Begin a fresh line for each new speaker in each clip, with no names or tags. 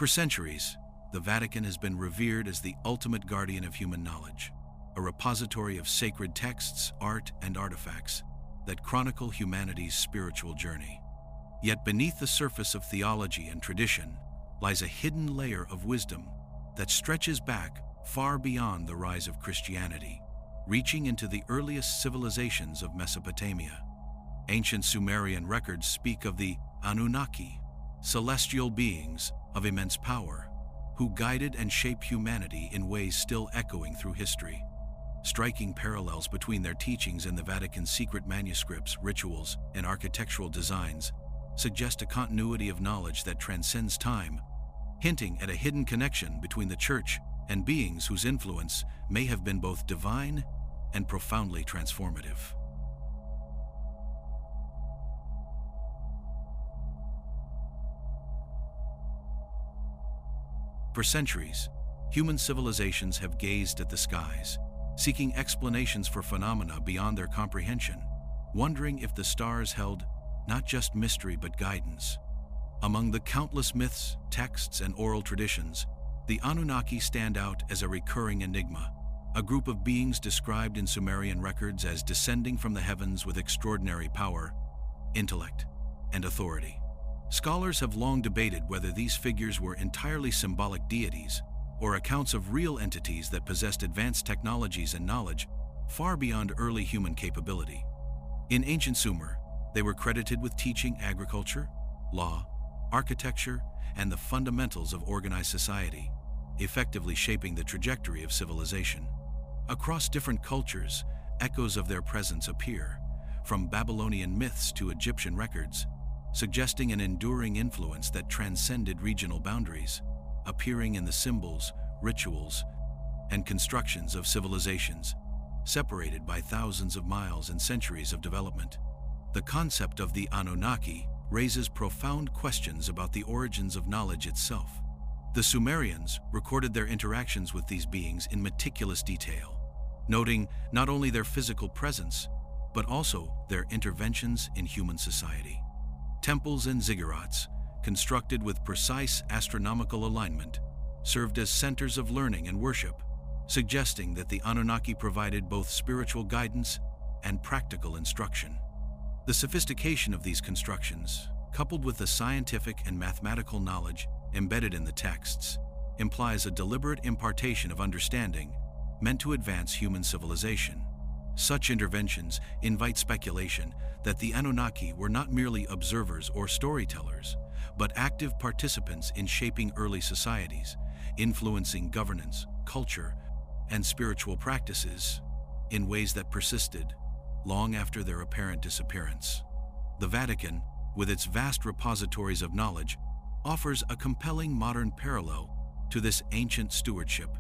For centuries, the Vatican has been revered as the ultimate guardian of human knowledge, a repository of sacred texts, art, and artifacts that chronicle humanity's spiritual journey. Yet beneath the surface of theology and tradition lies a hidden layer of wisdom that stretches back far beyond the rise of Christianity, reaching into the earliest civilizations of Mesopotamia. Ancient Sumerian records speak of the Anunnaki, celestial beings of immense power, who guided and shaped humanity in ways still echoing through history. Striking parallels between their teachings and the Vatican's secret manuscripts, rituals, and architectural designs suggest a continuity of knowledge that transcends time, hinting at a hidden connection between the Church and beings whose influence may have been both divine and profoundly transformative. For centuries, human civilizations have gazed at the skies, seeking explanations for phenomena beyond their comprehension, wondering if the stars held not just mystery but guidance. Among the countless myths, texts, and oral traditions, the Anunnaki stand out as a recurring enigma, a group of beings described in Sumerian records as descending from the heavens with extraordinary power, intellect, and authority. Scholars have long debated whether these figures were entirely symbolic deities or accounts of real entities that possessed advanced technologies and knowledge far beyond early human capability. In ancient Sumer, they were credited with teaching agriculture, law, architecture, and the fundamentals of organized society, effectively shaping the trajectory of civilization. Across different cultures, echoes of their presence appear, from Babylonian myths to Egyptian records, suggesting an enduring influence that transcended regional boundaries, appearing in the symbols, rituals, and constructions of civilizations, separated by thousands of miles and centuries of development. The concept of the Anunnaki raises profound questions about the origins of knowledge itself. The Sumerians recorded their interactions with these beings in meticulous detail, noting not only their physical presence, but also their interventions in human society. Temples and ziggurats, constructed with precise astronomical alignment, served as centers of learning and worship, suggesting that the Anunnaki provided both spiritual guidance and practical instruction. The sophistication of these constructions, coupled with the scientific and mathematical knowledge embedded in the texts, implies a deliberate impartation of understanding meant to advance human civilization. Such interventions invite speculation that the Anunnaki were not merely observers or storytellers, but active participants in shaping early societies, influencing governance, culture, and spiritual practices in ways that persisted long after their apparent disappearance. The Vatican, with its vast repositories of knowledge, offers a compelling modern parallel to this ancient stewardship.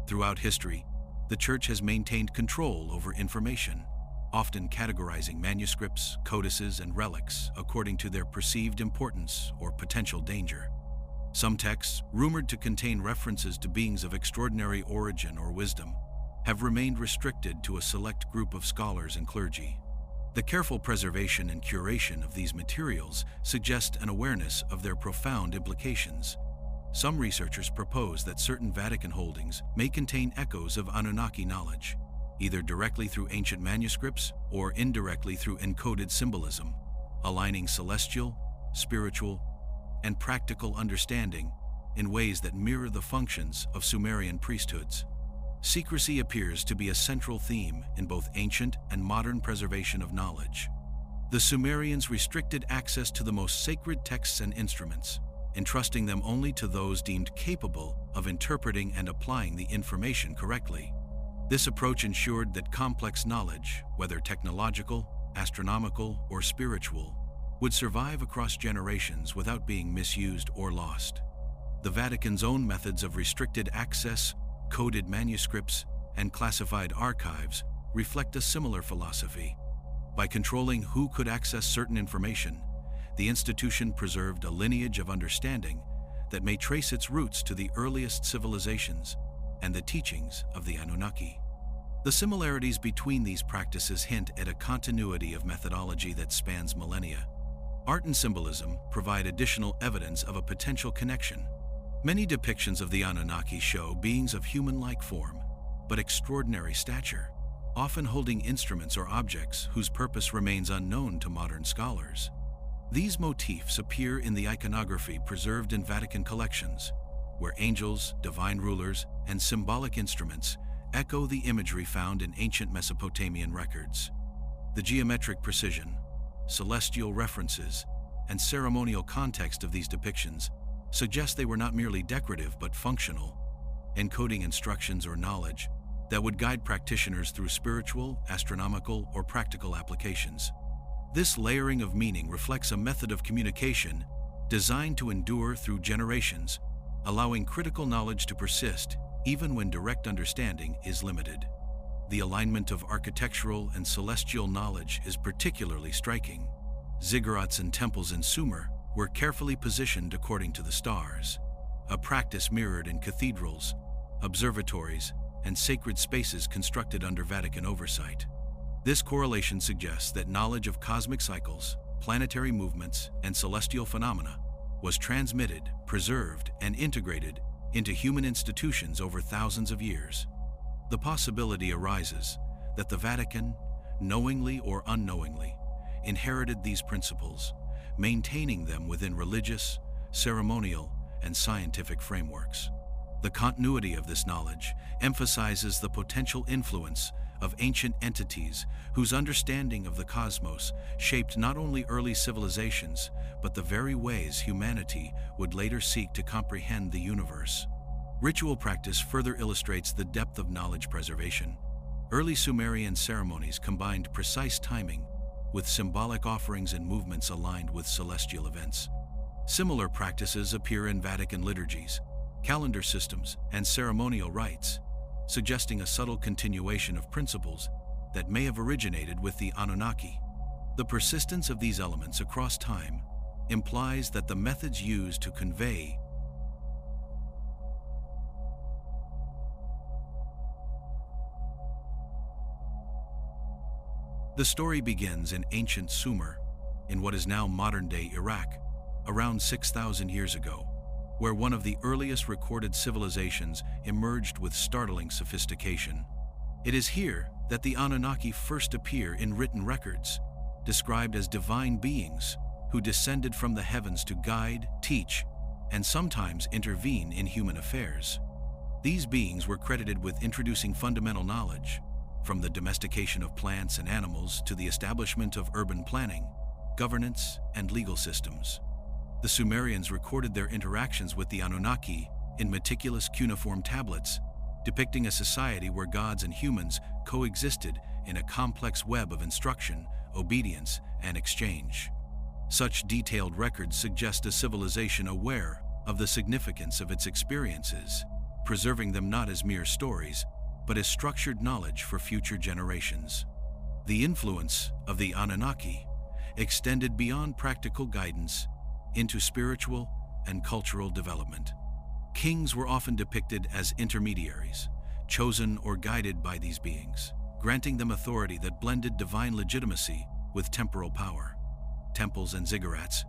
Throughout history, the Church has maintained control over information, often categorizing manuscripts, codices, and relics according to their perceived importance or potential danger. Some texts, rumored to contain references to beings of extraordinary origin or wisdom, have remained restricted to a select group of scholars and clergy. The careful preservation and curation of these materials suggest an awareness of their profound implications. Some researchers propose that certain Vatican holdings may contain echoes of Anunnaki knowledge, either directly through ancient manuscripts or indirectly through encoded symbolism, aligning celestial, spiritual, and practical understanding in ways that mirror the functions of Sumerian priesthoods. Secrecy appears to be a central theme in both ancient and modern preservation of knowledge. The Sumerians restricted access to the most sacred texts and instruments, entrusting them only to those deemed capable of interpreting and applying the information correctly. This approach ensured that complex knowledge, whether technological, astronomical, or spiritual, would survive across generations without being misused or lost. The Vatican's own methods of restricted access, coded manuscripts, and classified archives reflect a similar philosophy. By controlling who could access certain information, the institution preserved a lineage of understanding that may trace its roots to the earliest civilizations and the teachings of the Anunnaki. The similarities between these practices hint at a continuity of methodology that spans millennia. Art and symbolism provide additional evidence of a potential connection. Many depictions of the Anunnaki show beings of human-like form, but extraordinary stature, often holding instruments or objects whose purpose remains unknown to modern scholars. These motifs appear in the iconography preserved in Vatican collections, where angels, divine rulers, and symbolic instruments echo the imagery found in ancient Mesopotamian records. The geometric precision, celestial references, and ceremonial context of these depictions suggest they were not merely decorative but functional, encoding instructions or knowledge that would guide practitioners through spiritual, astronomical, or practical applications. This layering of meaning reflects a method of communication designed to endure through generations, allowing critical knowledge to persist even when direct understanding is limited. The alignment of architectural and celestial knowledge is particularly striking. Ziggurats and temples in Sumer were carefully positioned according to the stars, a practice mirrored in cathedrals, observatories, and sacred spaces constructed under Vatican oversight. This correlation suggests that knowledge of cosmic cycles, planetary movements, and celestial phenomena was transmitted, preserved, and integrated into human institutions over thousands of years. The possibility arises that the Vatican, knowingly or unknowingly, inherited these principles, maintaining them within religious, ceremonial, and scientific frameworks. The continuity of this knowledge emphasizes the potential influence of ancient entities whose understanding of the cosmos shaped not only early civilizations, but the very ways humanity would later seek to comprehend the universe. Ritual practice further illustrates the depth of knowledge preservation. Early Sumerian ceremonies combined precise timing with symbolic offerings and movements aligned with celestial events. Similar practices appear in Vatican liturgies, calendar systems, and ceremonial rites, suggesting a subtle continuation of principles that may have originated with the Anunnaki. The persistence of these elements across time implies that the methods used to convey The story begins in ancient Sumer, in what is now modern-day Iraq, around 6,000 years ago, where one of the earliest recorded civilizations emerged with startling sophistication. It is here that the Anunnaki first appear in written records, described as divine beings who descended from the heavens to guide, teach, and sometimes intervene in human affairs. These beings were credited with introducing fundamental knowledge, from the domestication of plants and animals to the establishment of urban planning, governance, and legal systems. The Sumerians recorded their interactions with the Anunnaki in meticulous cuneiform tablets, depicting a society where gods and humans coexisted in a complex web of instruction, obedience, and exchange. Such detailed records suggest a civilization aware of the significance of its experiences, preserving them not as mere stories, but as structured knowledge for future generations. The influence of the Anunnaki extended beyond practical guidance into spiritual and cultural development. Kings were often depicted as intermediaries, chosen or guided by these beings, granting them authority that blended divine legitimacy with temporal power. Temples and ziggurats,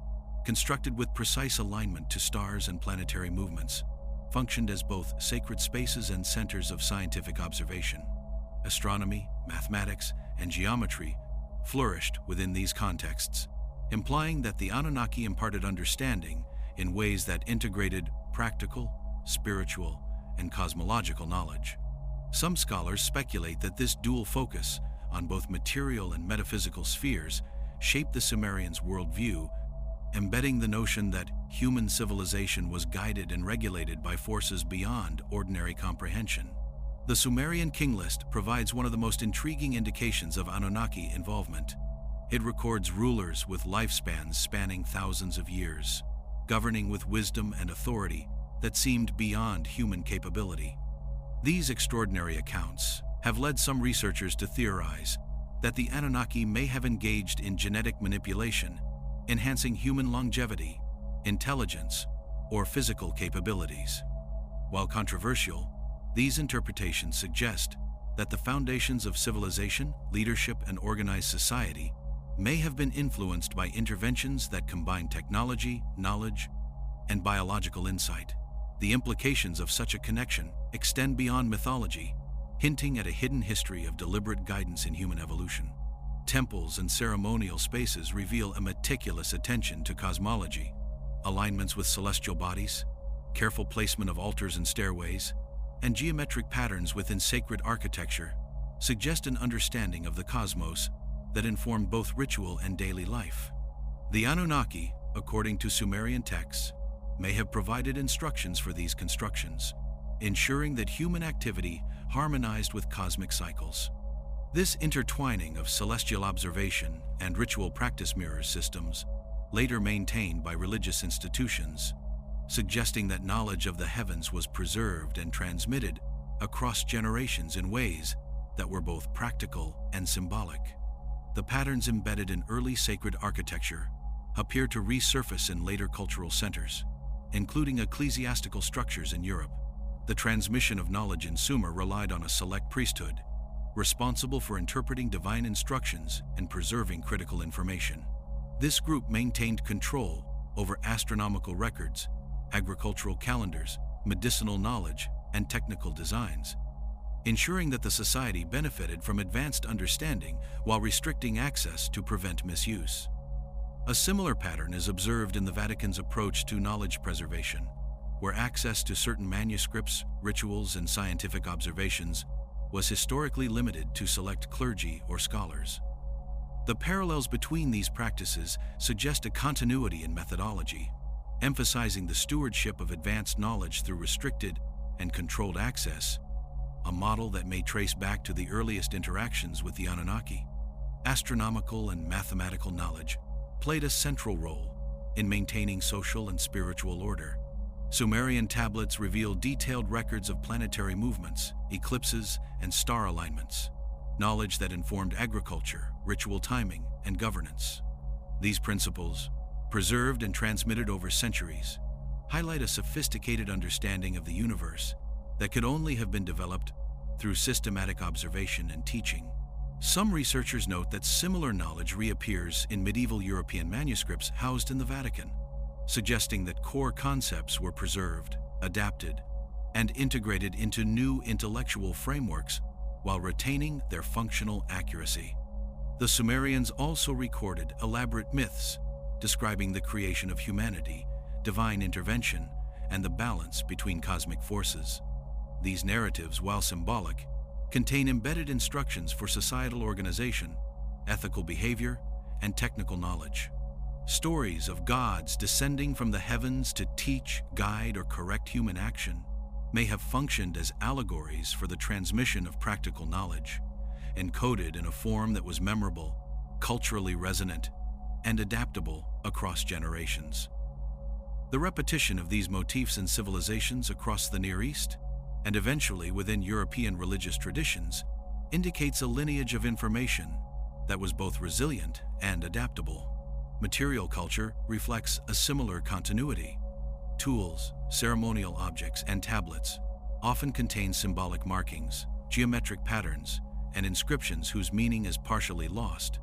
constructed with precise alignment to stars and planetary movements, functioned as both sacred spaces and centers of scientific observation. Astronomy, mathematics, and geometry flourished within these contexts, implying that the Anunnaki imparted understanding in ways that integrated practical, spiritual, and cosmological knowledge. Some scholars speculate that this dual focus on both material and metaphysical spheres shaped the Sumerians' worldview, embedding the notion that human civilization was guided and regulated by forces beyond ordinary comprehension. The Sumerian king list provides one of the most intriguing indications of Anunnaki involvement. It records rulers with lifespans spanning thousands of years, governing with wisdom and authority that seemed beyond human capability. These extraordinary accounts have led some researchers to theorize that the Anunnaki may have engaged in genetic manipulation, enhancing human longevity, intelligence, or physical capabilities. While controversial, these interpretations suggest that the foundations of civilization, leadership, and organized society may have been influenced by interventions that combine technology, knowledge, and biological insight. The implications of such a connection extend beyond mythology, hinting at a hidden history of deliberate guidance in human evolution. Temples and ceremonial spaces reveal a meticulous attention to cosmology, alignments with celestial bodies, careful placement of altars and stairways, and geometric patterns within sacred architecture suggest an understanding of the cosmos that informed both ritual and daily life. The Anunnaki, according to Sumerian texts, may have provided instructions for these constructions, ensuring that human activity harmonized with cosmic cycles. This intertwining of celestial observation and ritual practice mirrors systems, later maintained by religious institutions, suggesting that knowledge of the heavens was preserved and transmitted across generations in ways that were both practical and symbolic. The patterns embedded in early sacred architecture appear to resurface in later cultural centers, including ecclesiastical structures in Europe. The transmission of knowledge in Sumer relied on a select priesthood, responsible for interpreting divine instructions and preserving critical information. This group maintained control over astronomical records, agricultural calendars, medicinal knowledge, and technical designs, ensuring that the society benefited from advanced understanding while restricting access to prevent misuse. A similar pattern is observed in the Vatican's approach to knowledge preservation, where access to certain manuscripts, rituals, and scientific observations was historically limited to select clergy or scholars. The parallels between these practices suggest a continuity in methodology, emphasizing the stewardship of advanced knowledge through restricted and controlled access, a model that may trace back to the earliest interactions with the Anunnaki. Astronomical and mathematical knowledge played a central role in maintaining social and spiritual order. Sumerian tablets reveal detailed records of planetary movements, eclipses, and star alignments, knowledge that informed agriculture, ritual timing, and governance. These principles, preserved and transmitted over centuries, highlight a sophisticated understanding of the universe that could only have been developed through systematic observation and teaching. Some researchers note that similar knowledge reappears in medieval European manuscripts housed in the Vatican, suggesting that core concepts were preserved, adapted, and integrated into new intellectual frameworks while retaining their functional accuracy. The Sumerians also recorded elaborate myths describing the creation of humanity, divine intervention, and the balance between cosmic forces. These narratives, while symbolic, contain embedded instructions for societal organization, ethical behavior, and technical knowledge. Stories of gods descending from the heavens to teach, guide, or correct human action may have functioned as allegories for the transmission of practical knowledge, encoded in a form that was memorable, culturally resonant, and adaptable across generations. The repetition of these motifs in civilizations across the Near East, and eventually within European religious traditions, indicates a lineage of information that was both resilient and adaptable. Material culture reflects a similar continuity. Tools, ceremonial objects, and tablets often contain symbolic markings, geometric patterns, and inscriptions whose meaning is partially lost,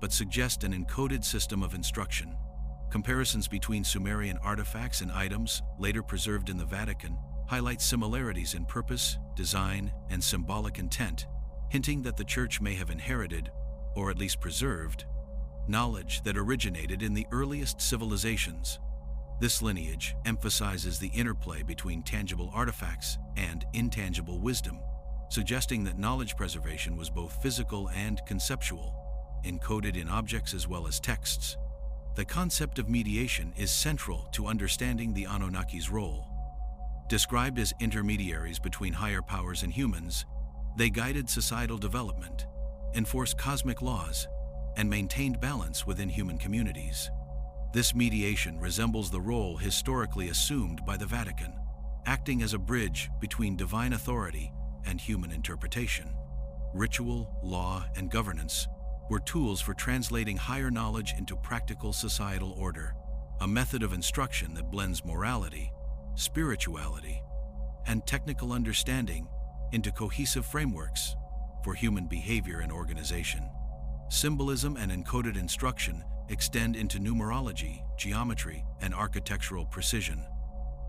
but suggest an encoded system of instruction. Comparisons between Sumerian artifacts and items later preserved in the Vatican highlight similarities in purpose, design, and symbolic intent, hinting that the Church may have inherited, or at least preserved, knowledge that originated in the earliest civilizations. This lineage emphasizes the interplay between tangible artifacts and intangible wisdom, suggesting that knowledge preservation was both physical and conceptual, encoded in objects as well as texts. The concept of mediation is central to understanding the Anunnaki's role. Described as intermediaries between higher powers and humans, they guided societal development, enforced cosmic laws, and maintained balance within human communities. This mediation resembles the role historically assumed by the Vatican, acting as a bridge between divine authority and human interpretation. Ritual, law, and governance were tools for translating higher knowledge into practical societal order, a method of instruction that blends morality, spirituality, and technical understanding into cohesive frameworks for human behavior and organization. Symbolism and encoded instruction extend into numerology, geometry, and architectural precision,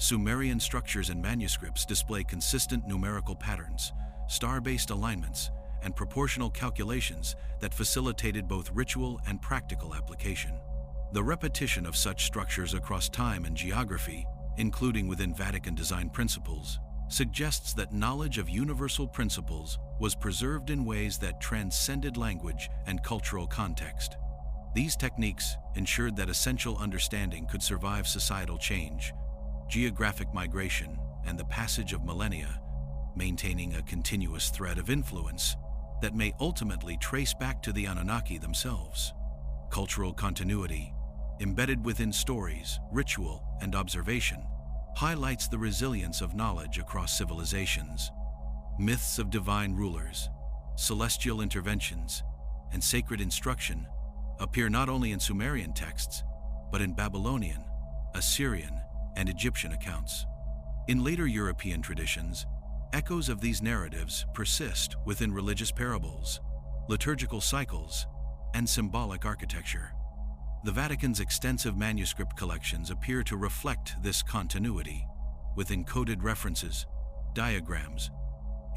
Sumerian structures and manuscripts display consistent numerical patterns, star-based alignments, and proportional calculations that facilitated both ritual and practical application. The repetition of such structures across time and geography, including within Vatican design principles, suggests that knowledge of universal principles was preserved in ways that transcended language and cultural context. These techniques ensured that essential understanding could survive societal change, geographic migration, and the passage of millennia, maintaining a continuous thread of influence that may ultimately trace back to the Anunnaki themselves. Cultural continuity, embedded within stories, ritual, and observation, highlights the resilience of knowledge across civilizations. Myths of divine rulers, celestial interventions, and sacred instruction appear not only in Sumerian texts, but in Babylonian, Assyrian, and Egyptian accounts. In later European traditions, echoes of these narratives persist within religious parables, liturgical cycles, and symbolic architecture. The Vatican's extensive manuscript collections appear to reflect this continuity, with encoded references, diagrams,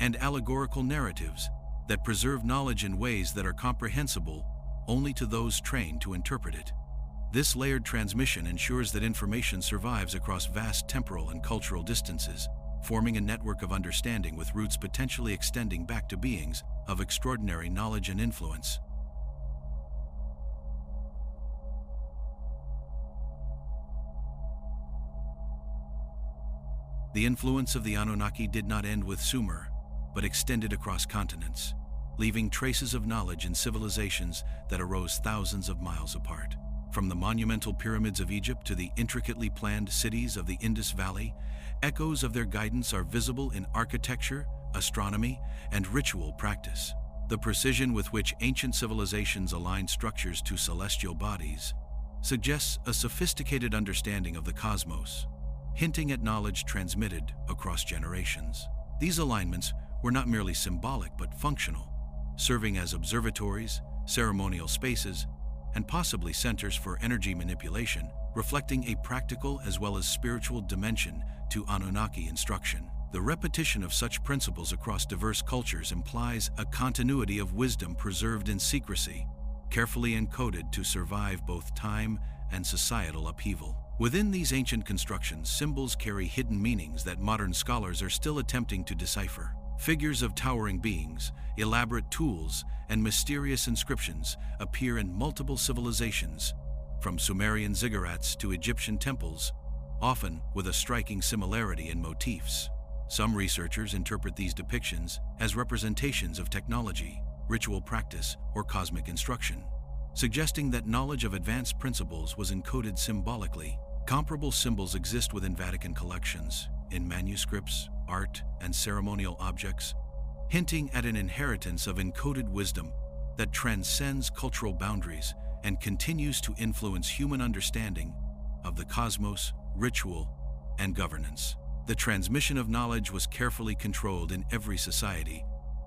and allegorical narratives that preserve knowledge in ways that are comprehensible only to those trained to interpret it. This layered transmission ensures that information survives across vast temporal and cultural distances, forming a network of understanding with roots potentially extending back to beings of extraordinary knowledge and influence. The influence of the Anunnaki did not end with Sumer, but extended across continents, leaving traces of knowledge in civilizations that arose thousands of miles apart. From the monumental pyramids of Egypt to the intricately planned cities of the Indus Valley, echoes of their guidance are visible in architecture, astronomy, and ritual practice. The precision with which ancient civilizations aligned structures to celestial bodies suggests a sophisticated understanding of the cosmos, hinting at knowledge transmitted across generations. These alignments were not merely symbolic but functional, serving as observatories, ceremonial spaces, and possibly centers for energy manipulation, reflecting a practical as well as spiritual dimension to Anunnaki instruction. The repetition of such principles across diverse cultures implies a continuity of wisdom preserved in secrecy, carefully encoded to survive both time and societal upheaval. Within these ancient constructions, symbols carry hidden meanings that modern scholars are still attempting to decipher. Figures of towering beings, elaborate tools, and mysterious inscriptions appear in multiple civilizations, from Sumerian ziggurats to Egyptian temples, often with a striking similarity in motifs. Some researchers interpret these depictions as representations of technology, ritual practice, or cosmic instruction, suggesting that knowledge of advanced principles was encoded symbolically. Comparable symbols exist within Vatican collections, in manuscripts, art, and ceremonial objects, hinting at an inheritance of encoded wisdom that transcends cultural boundaries and continues to influence human understanding of the cosmos, ritual, and governance. The transmission of knowledge was carefully controlled in every society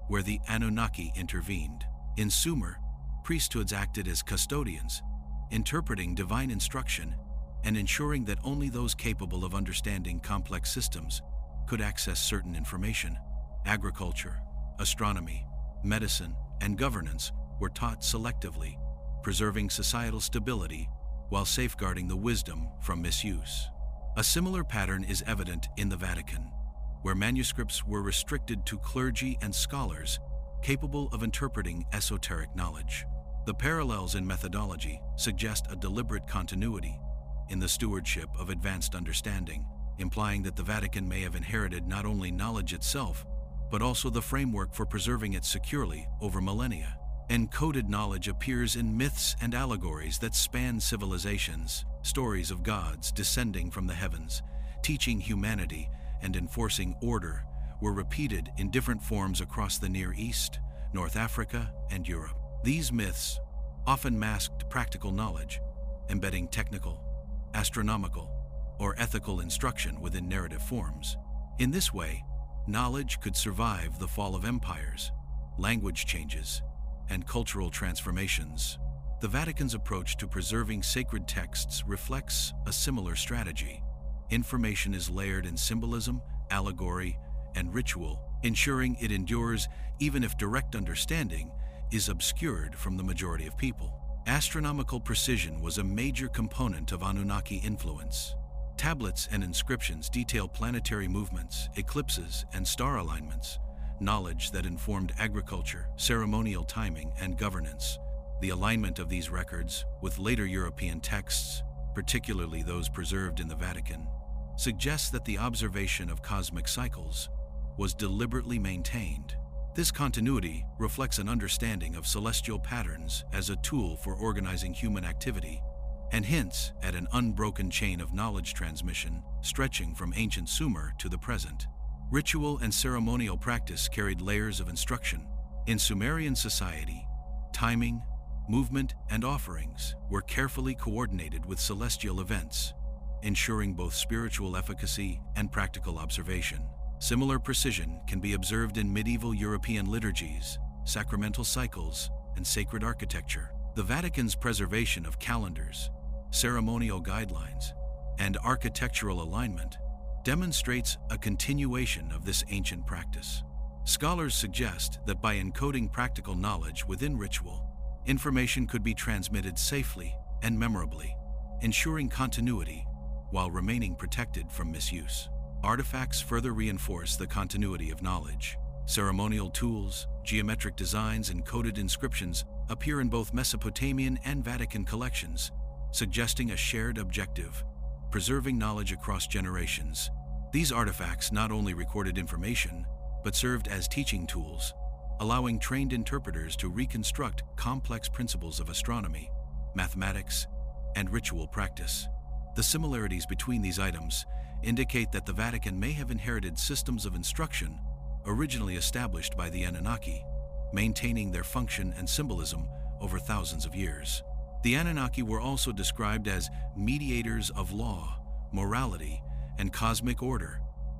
where the Anunnaki intervened. In Sumer, priesthoods acted as custodians, interpreting divine instruction and ensuring that only those capable of understanding complex systems could access certain information. Agriculture, astronomy, medicine, and governance were taught selectively, preserving societal stability while safeguarding the wisdom from misuse. A similar pattern is evident in the Vatican, where manuscripts were restricted to clergy and scholars capable of interpreting esoteric knowledge. The parallels in methodology suggest a deliberate continuity in the stewardship of advanced understanding, implying that the Vatican may have inherited not only knowledge itself, but also the framework for preserving it securely over millennia. Encoded knowledge appears in myths and allegories that span civilizations, stories of gods descending from the heavens, teaching humanity and enforcing order, were repeated in different forms across the Near East, North Africa, and Europe. These myths often masked practical knowledge, embedding technical, astronomical, or ethical instruction within narrative forms. In this way, knowledge could survive the fall of empires, language changes, and cultural transformations. The Vatican's approach to preserving sacred texts reflects a similar strategy, information is layered in symbolism, allegory, and ritual, ensuring it endures even if direct understanding is obscured from the majority of people. Astronomical precision was a major component of Anunnaki influence. Tablets and inscriptions detail planetary movements, eclipses, and star alignments, knowledge that informed agriculture, ceremonial timing, and governance. The alignment of these records with later European texts, particularly those preserved in the Vatican, suggests that the observation of cosmic cycles was deliberately maintained. This continuity reflects an understanding of celestial patterns as a tool for organizing human activity and hints at an unbroken chain of knowledge transmission stretching from ancient Sumer to the present. Ritual and ceremonial practice carried layers of instruction. In Sumerian society, timing, movement, and offerings were carefully coordinated with celestial events, ensuring both spiritual efficacy and practical observation. Similar precision can be observed in medieval European liturgies, sacramental cycles, and sacred architecture. The Vatican's preservation of calendars, ceremonial guidelines, and architectural alignment demonstrates a continuation of this ancient practice. Scholars suggest that by encoding practical knowledge within ritual, information could be transmitted safely and memorably, ensuring continuity while remaining protected from misuse. Artifacts further reinforce the continuity of knowledge. Ceremonial tools, geometric designs, and coded inscriptions appear in both Mesopotamian and Vatican collections, suggesting a shared objective: preserving knowledge across generations. These artifacts not only recorded information, but served as teaching tools, allowing trained interpreters to reconstruct complex principles of astronomy, mathematics, and ritual practice. The similarities between these items indicate that the Vatican may have inherited systems of instruction originally established by the Anunnaki, maintaining their function and symbolism over thousands of years. The Anunnaki were also described as mediators of law, morality, and cosmic order,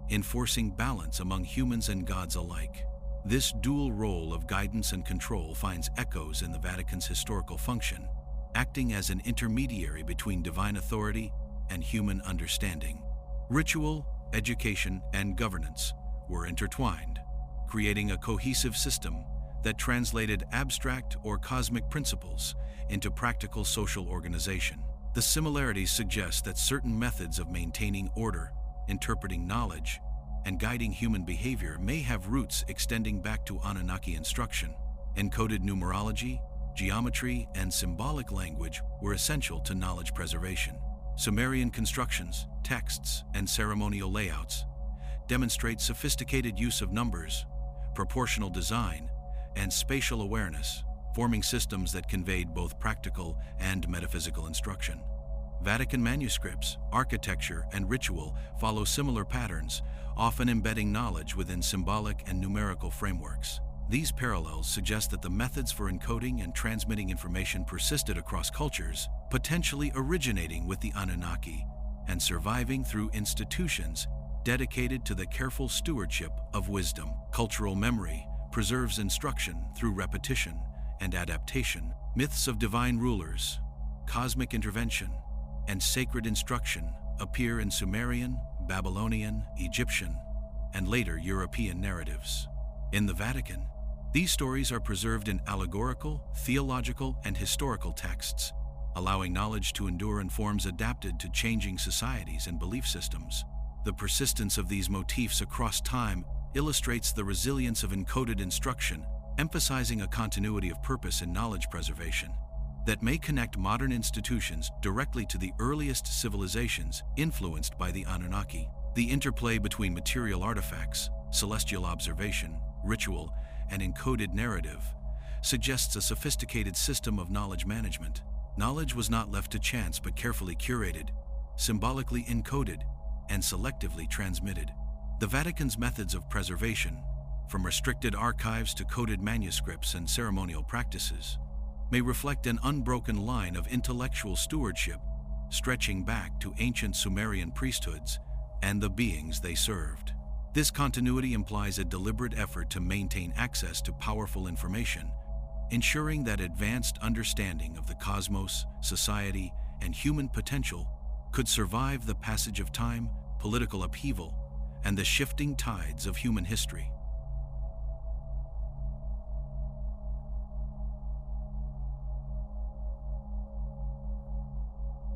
enforcing balance among humans and gods alike. This dual role of guidance and control finds echoes in the Vatican's historical function, acting as an intermediary between divine authority and human understanding. Ritual, education, and governance were intertwined, creating a cohesive system that translated abstract or cosmic principles into practical social organization. The similarities suggest that certain methods of maintaining order, interpreting knowledge, and guiding human behavior may have roots extending back to Anunnaki instruction. Encoded numerology, geometry, and symbolic language were essential to knowledge preservation. Sumerian constructions, texts, and ceremonial layouts demonstrate sophisticated use of numbers, proportional design, and spatial awareness, forming systems that conveyed both practical and metaphysical instruction. Vatican manuscripts, architecture, and ritual follow similar patterns, often embedding knowledge within symbolic and numerical frameworks. These parallels suggest that the methods for encoding and transmitting information persisted across cultures, potentially originating with the Anunnaki and surviving through institutions dedicated to the careful stewardship of wisdom. Cultural memory preserves instruction through repetition and adaptation. Myths of divine rulers, cosmic intervention, and sacred instruction appear in Sumerian, Babylonian, Egyptian, and later European narratives. In the Vatican, these stories are preserved in allegorical, theological, and historical texts, allowing knowledge to endure in forms adapted to changing societies and belief systems. The persistence of these motifs across time illustrates the resilience of encoded instruction, emphasizing a continuity of purpose in knowledge preservation that may connect modern institutions directly to the earliest civilizations influenced by the Anunnaki. The interplay between material artifacts, celestial observation, ritual, and encoded narrative suggests a sophisticated system of knowledge management. Knowledge was not left to chance but carefully curated, symbolically encoded, and selectively transmitted. The Vatican's methods of preservation, from restricted archives to coded manuscripts and ceremonial practices, may reflect an unbroken line of intellectual stewardship stretching back to ancient Sumerian priesthoods and the beings they served. This continuity implies a deliberate effort to maintain access to powerful information, ensuring that advanced understanding of the cosmos, society, and human potential could survive the passage of time, political upheaval, and the shifting tides of human history.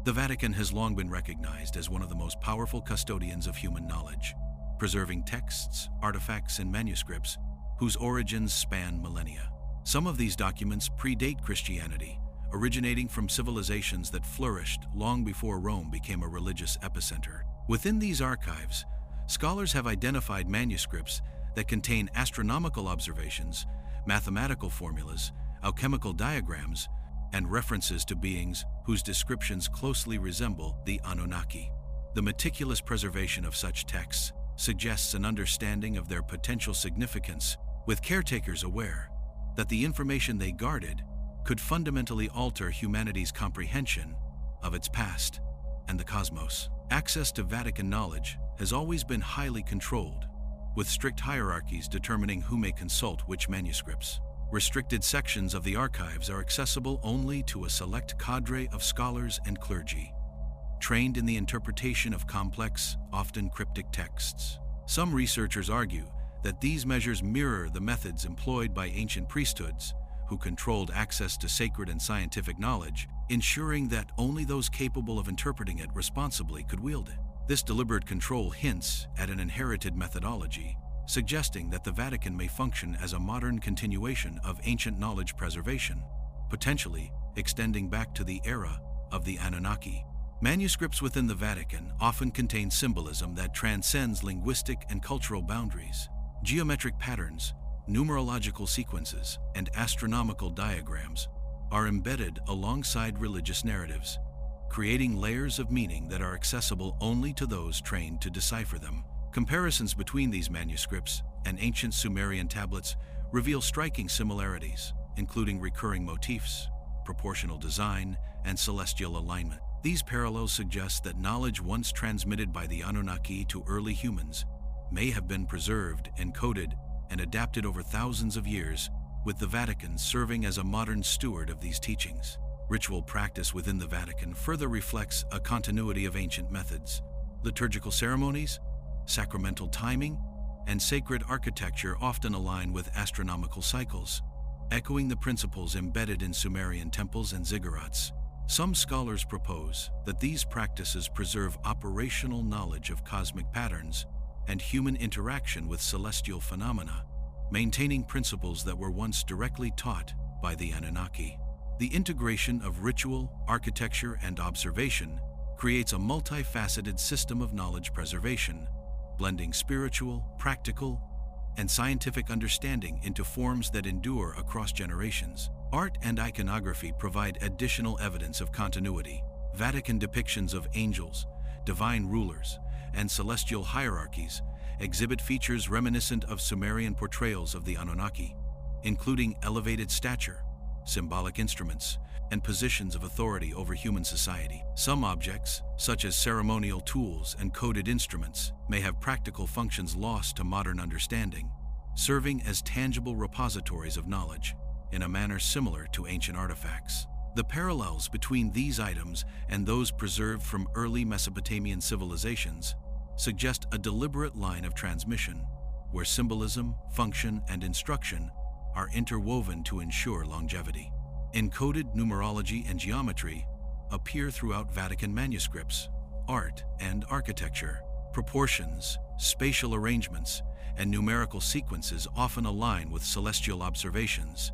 The Vatican has long been recognized as one of the most powerful custodians of human knowledge, preserving texts, artifacts, and manuscripts whose origins span millennia. Some of these documents predate Christianity, originating from civilizations that flourished long before Rome became a religious epicenter. Within these archives, scholars have identified manuscripts that contain astronomical observations, mathematical formulas, alchemical diagrams, and references to beings whose descriptions closely resemble the Anunnaki. The meticulous preservation of such texts suggests an understanding of their potential significance, with caretakers aware that the information they guarded could fundamentally alter humanity's comprehension of its past and the cosmos. Access to Vatican knowledge has always been highly controlled, with strict hierarchies determining who may consult which manuscripts. Restricted sections of the archives are accessible only to a select cadre of scholars and clergy, trained in the interpretation of complex, often cryptic texts. Some researchers argue that these measures mirror the methods employed by ancient priesthoods, who controlled access to sacred and scientific knowledge, ensuring that only those capable of interpreting it responsibly could wield it. This deliberate control hints at an inherited methodology, suggesting that the Vatican may function as a modern continuation of ancient knowledge preservation, potentially extending back to the era of the Anunnaki. Manuscripts within the Vatican often contain symbolism that transcends linguistic and cultural boundaries. Geometric patterns, numerological sequences, and astronomical diagrams are embedded alongside religious narratives, creating layers of meaning that are accessible only to those trained to decipher them. Comparisons between these manuscripts and ancient Sumerian tablets reveal striking similarities, including recurring motifs, proportional design, and celestial alignment. These parallels suggest that knowledge once transmitted by the Anunnaki to early humans may have been preserved, encoded, and adapted over thousands of years, with the Vatican serving as a modern steward of these teachings. Ritual practice within the Vatican further reflects a continuity of ancient methods. Liturgical ceremonies, sacramental timing, and sacred architecture often align with astronomical cycles, echoing the principles embedded in Sumerian temples and ziggurats. Some scholars propose that these practices preserve operational knowledge of cosmic patterns and human interaction with celestial phenomena, maintaining principles that were once directly taught by the Anunnaki. The integration of ritual, architecture, and observation creates a multifaceted system of knowledge preservation, blending spiritual, practical, and scientific understanding into forms that endure across generations. Art and iconography provide additional evidence of continuity. Vatican depictions of angels, divine rulers, and celestial hierarchies exhibit features reminiscent of Sumerian portrayals of the Anunnaki, including elevated stature, symbolic instruments, and positions of authority over human society. Some objects, such as ceremonial tools and coded instruments, may have practical functions lost to modern understanding, serving as tangible repositories of knowledge, in a manner similar to ancient artifacts. The parallels between these items and those preserved from early Mesopotamian civilizations suggest a deliberate line of transmission, where symbolism, function, and instruction are interwoven to ensure longevity. Encoded numerology and geometry appear throughout Vatican manuscripts, art and architecture. Proportions, spatial arrangements, and numerical sequences often align with celestial observations,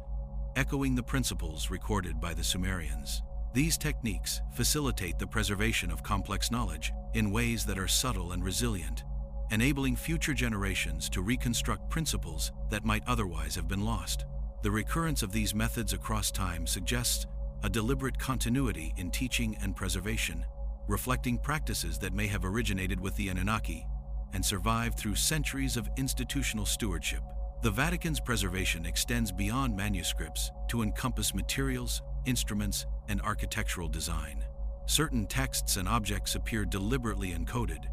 echoing the principles recorded by the Sumerians. These techniques facilitate the preservation of complex knowledge in ways that are subtle and resilient, enabling future generations to reconstruct principles that might otherwise have been lost. The recurrence of these methods across time suggests a deliberate continuity in teaching and preservation, reflecting practices that may have originated with the Anunnaki and survived through centuries of institutional stewardship. The Vatican's preservation extends beyond manuscripts to encompass materials, instruments, and architectural design. Certain texts and objects appear deliberately encoded,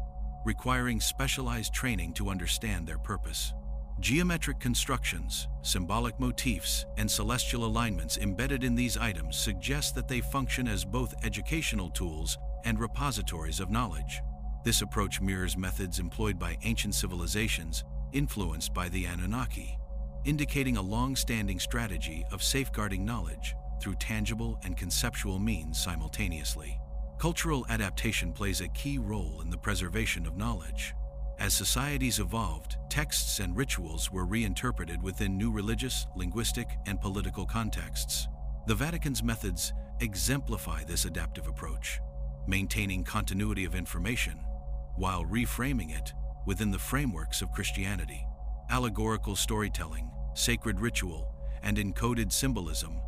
requiring specialized training to understand their purpose. Geometric constructions, symbolic motifs, and celestial alignments embedded in these items suggest that they function as both educational tools and repositories of knowledge. This approach mirrors methods employed by ancient civilizations influenced by the Anunnaki, indicating a long-standing strategy of safeguarding knowledge through tangible and conceptual means simultaneously. Cultural adaptation plays a key role in the preservation of knowledge. As societies evolved, texts and rituals were reinterpreted within new religious, linguistic, and political contexts. The Vatican's methods exemplify this adaptive approach, maintaining continuity of information while reframing it within the frameworks of Christianity. Allegorical storytelling, sacred ritual, and encoded symbolism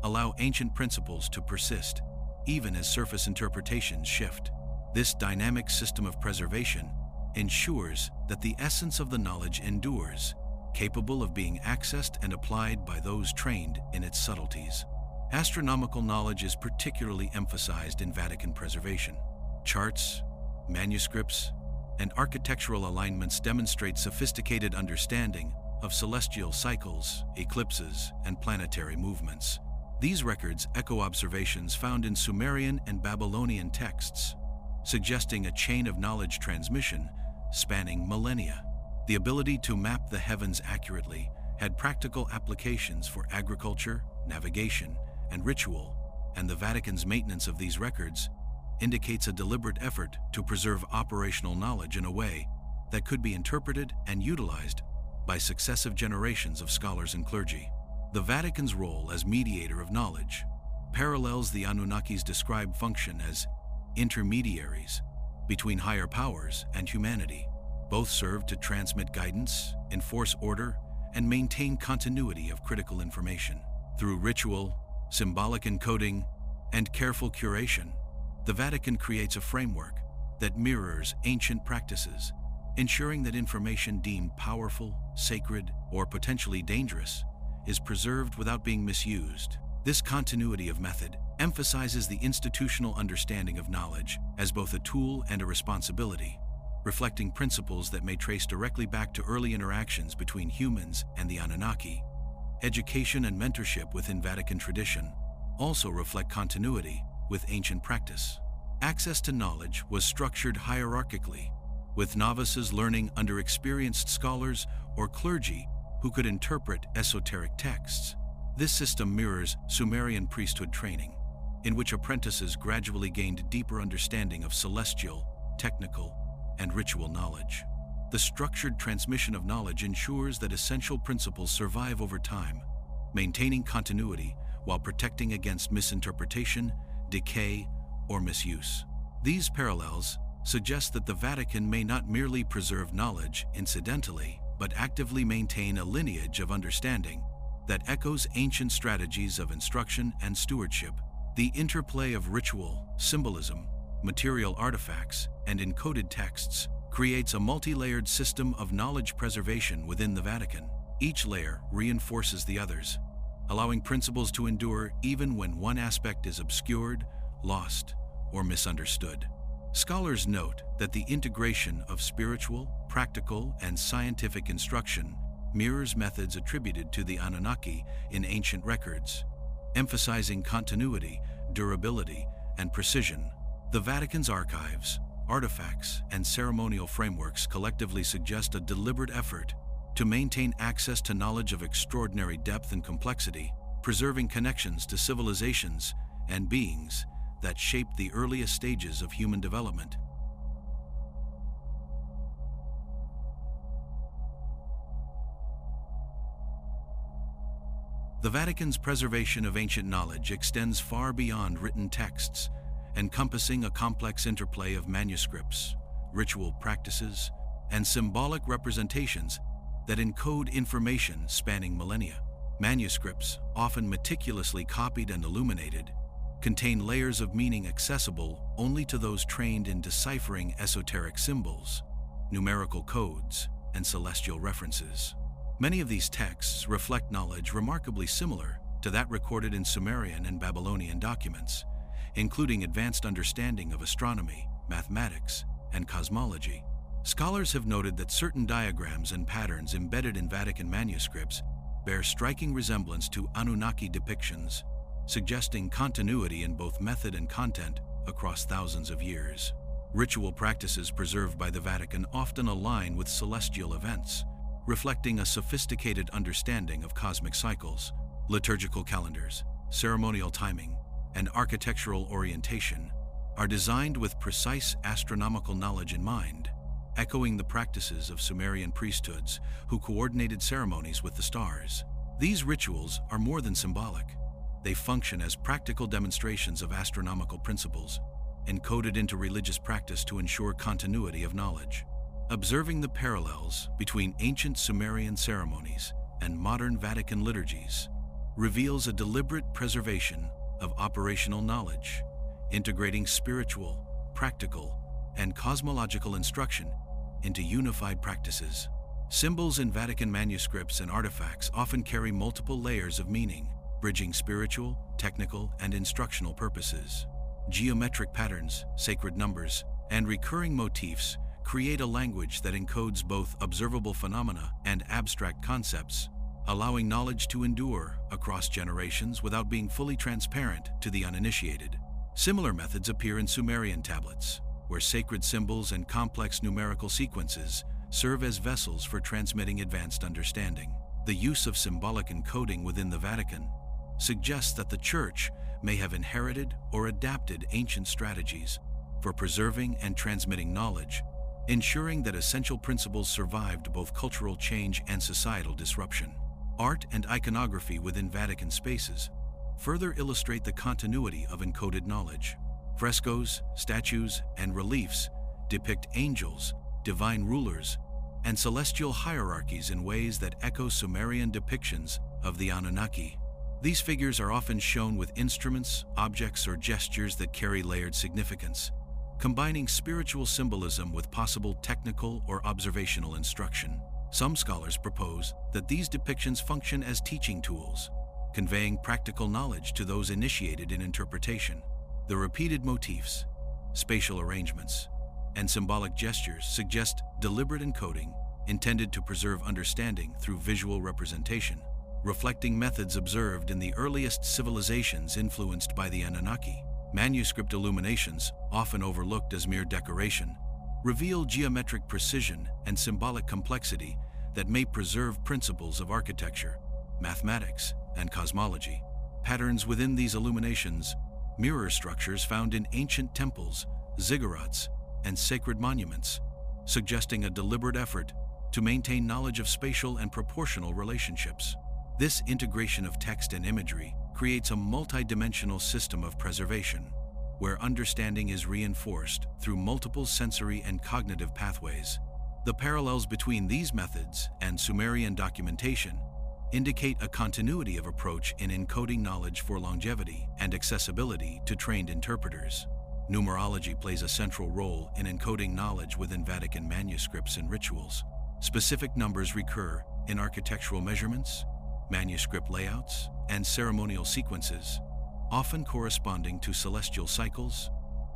allow ancient principles to persist, even as surface interpretations shift. This dynamic system of preservation ensures that the essence of the knowledge endures, capable of being accessed and applied by those trained in its subtleties. Astronomical knowledge is particularly emphasized in Vatican preservation. Charts, manuscripts, and architectural alignments demonstrate sophisticated understanding of celestial cycles, eclipses, and planetary movements. These records echo observations found in Sumerian and Babylonian texts, suggesting a chain of knowledge transmission spanning millennia. The ability to map the heavens accurately had practical applications for agriculture, navigation, and ritual, and the Vatican's maintenance of these records indicates a deliberate effort to preserve operational knowledge in a way that could be interpreted and utilized by successive generations of scholars and clergy. The Vatican's role as mediator of knowledge parallels the Anunnaki's described function as intermediaries between higher powers and humanity. Both serve to transmit guidance, enforce order, and maintain continuity of critical information. Through ritual, symbolic encoding, and careful curation, the Vatican creates a framework that mirrors ancient practices, ensuring that information deemed powerful, sacred, or potentially dangerous is preserved without being misused. This continuity of method emphasizes the institutional understanding of knowledge as both a tool and a responsibility, reflecting principles that may trace directly back to early interactions between humans and the Anunnaki. Education and mentorship within Vatican tradition also reflect continuity with ancient practice. Access to knowledge was structured hierarchically, with novices learning under experienced scholars or clergy who could interpret esoteric texts. This system mirrors Sumerian priesthood training, in which apprentices gradually gained deeper understanding of celestial, technical, and ritual knowledge. The structured transmission of knowledge ensures that essential principles survive over time, maintaining continuity while protecting against misinterpretation, decay, or misuse. These parallels suggest that the Vatican may not merely preserve knowledge incidentally, but actively maintain a lineage of understanding that echoes ancient strategies of instruction and stewardship. The interplay of ritual, symbolism, material artifacts, and encoded texts creates a multi-layered system of knowledge preservation within the Vatican. Each layer reinforces the others, allowing principles to endure even when one aspect is obscured, lost, or misunderstood. Scholars note that the integration of spiritual, practical, and scientific instruction mirrors methods attributed to the Anunnaki in ancient records, emphasizing continuity, durability, and precision. The Vatican's archives, artifacts, and ceremonial frameworks collectively suggest a deliberate effort to maintain access to knowledge of extraordinary depth and complexity, preserving connections to civilizations and beings that shaped the earliest stages of human development. The Vatican's preservation of ancient knowledge extends far beyond written texts, encompassing a complex interplay of manuscripts, ritual practices, and symbolic representations that encode information spanning millennia. Manuscripts, often meticulously copied and illuminated, contain layers of meaning accessible only to those trained in deciphering esoteric symbols, numerical codes, and celestial references. Many of these texts reflect knowledge remarkably similar to that recorded in Sumerian and Babylonian documents, including advanced understanding of astronomy, mathematics, and cosmology. Scholars have noted that certain diagrams and patterns embedded in Vatican manuscripts bear striking resemblance to Anunnaki depictions, suggesting continuity in both method and content across thousands of years. Ritual practices preserved by the Vatican often align with celestial events, reflecting a sophisticated understanding of cosmic cycles. Liturgical calendars, ceremonial timing, and architectural orientation are designed with precise astronomical knowledge in mind, echoing the practices of Sumerian priesthoods who coordinated ceremonies with the stars. These rituals are more than symbolic. They function as practical demonstrations of astronomical principles, encoded into religious practice to ensure continuity of knowledge. Observing the parallels between ancient Sumerian ceremonies and modern Vatican liturgies reveals a deliberate preservation of operational knowledge, integrating spiritual, practical, and cosmological instruction into unified practices. Symbols in Vatican manuscripts and artifacts often carry multiple layers of meaning, bridging spiritual, technical, and instructional purposes. Geometric patterns, sacred numbers, and recurring motifs create a language that encodes both observable phenomena and abstract concepts, allowing knowledge to endure across generations without being fully transparent to the uninitiated. Similar methods appear in Sumerian tablets, where sacred symbols and complex numerical sequences serve as vessels for transmitting advanced understanding. The use of symbolic encoding within the Vatican suggests that the Church may have inherited or adapted ancient strategies for preserving and transmitting knowledge, ensuring that essential principles survived both cultural change and societal disruption. Art and iconography within Vatican spaces further illustrate the continuity of encoded knowledge. Frescoes, statues, and reliefs depict angels, divine rulers, and celestial hierarchies in ways that echo Sumerian depictions of the Anunnaki. These figures are often shown with instruments, objects, or gestures that carry layered significance, combining spiritual symbolism with possible technical or observational instruction. Some scholars propose that these depictions function as teaching tools, conveying practical knowledge to those initiated in interpretation. The repeated motifs, spatial arrangements, and symbolic gestures suggest deliberate encoding intended to preserve understanding through visual representation, reflecting methods observed in the earliest civilizations influenced by the Anunnaki. Manuscript illuminations, often overlooked as mere decoration, reveal geometric precision and symbolic complexity that may preserve principles of architecture, mathematics, and cosmology. Patterns within these illuminations mirror structures found in ancient temples, ziggurats, and sacred monuments, suggesting a deliberate effort to maintain knowledge of spatial and proportional relationships. This integration of text and imagery creates a multidimensional system of preservation, where understanding is reinforced through multiple sensory and cognitive pathways. The parallels between these methods and Sumerian documentation indicate a continuity of approach in encoding knowledge for longevity and accessibility to trained interpreters. Numerology plays a central role in encoding knowledge within Vatican manuscripts and rituals. Specific numbers recur in architectural measurements, manuscript layouts, and ceremonial sequences, often corresponding to celestial cycles,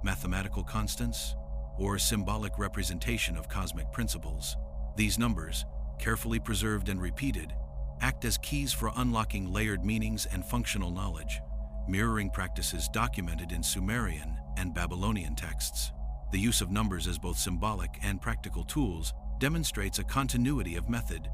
mathematical constants, or symbolic representation of cosmic principles. These numbers, carefully preserved and repeated, act as keys for unlocking layered meanings and functional knowledge, mirroring practices documented in Sumerian and Babylonian texts. The use of numbers as both symbolic and practical tools demonstrates a continuity of method,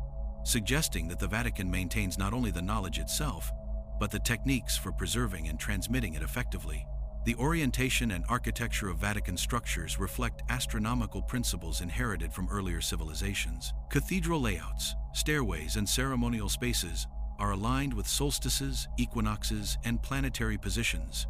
suggesting that the Vatican maintains not only the knowledge itself, but the techniques for preserving and transmitting it effectively. The orientation and architecture of Vatican structures reflect astronomical principles inherited from earlier civilizations. Cathedral layouts, stairways, and ceremonial spaces are aligned with solstices, equinoxes, and planetary positions,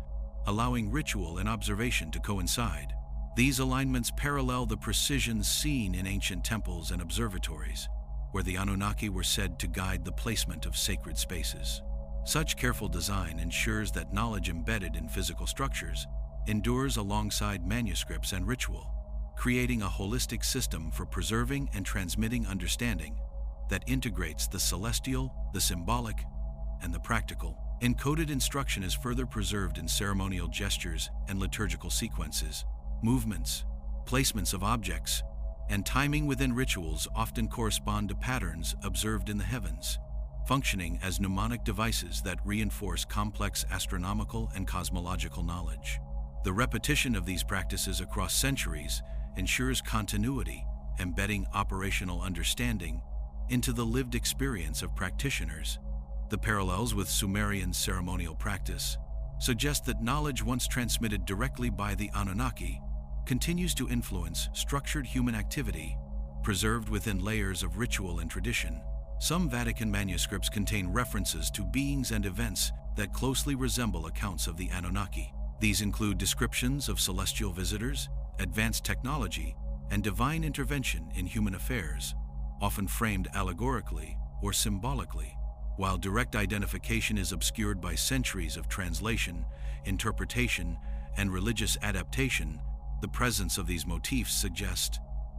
allowing ritual and observation to coincide. These alignments parallel the precision seen in ancient temples and observatories, where the Anunnaki were said to guide the placement of sacred spaces. Such careful design ensures that knowledge embedded in physical structures endures alongside manuscripts and ritual, creating a holistic system for preserving and transmitting understanding that integrates the celestial, the symbolic, and the practical. Encoded instruction is further preserved in ceremonial gestures and liturgical sequences. Movements, placements of objects, and timing within rituals often correspond to patterns observed in the heavens, functioning as mnemonic devices that reinforce complex astronomical and cosmological knowledge. The repetition of these practices across centuries ensures continuity, embedding operational understanding into the lived experience of practitioners. The parallels with Sumerian ceremonial practice suggest that knowledge once transmitted directly by the Anunnaki continues to influence structured human activity, preserved within layers of ritual and tradition. Some Vatican manuscripts contain references to beings and events that closely resemble accounts of the Anunnaki. These include descriptions of celestial visitors, advanced technology, and divine intervention in human affairs, often framed allegorically or symbolically. While direct identification is obscured by centuries of translation, interpretation, and religious adaptation, the presence of these motifs suggests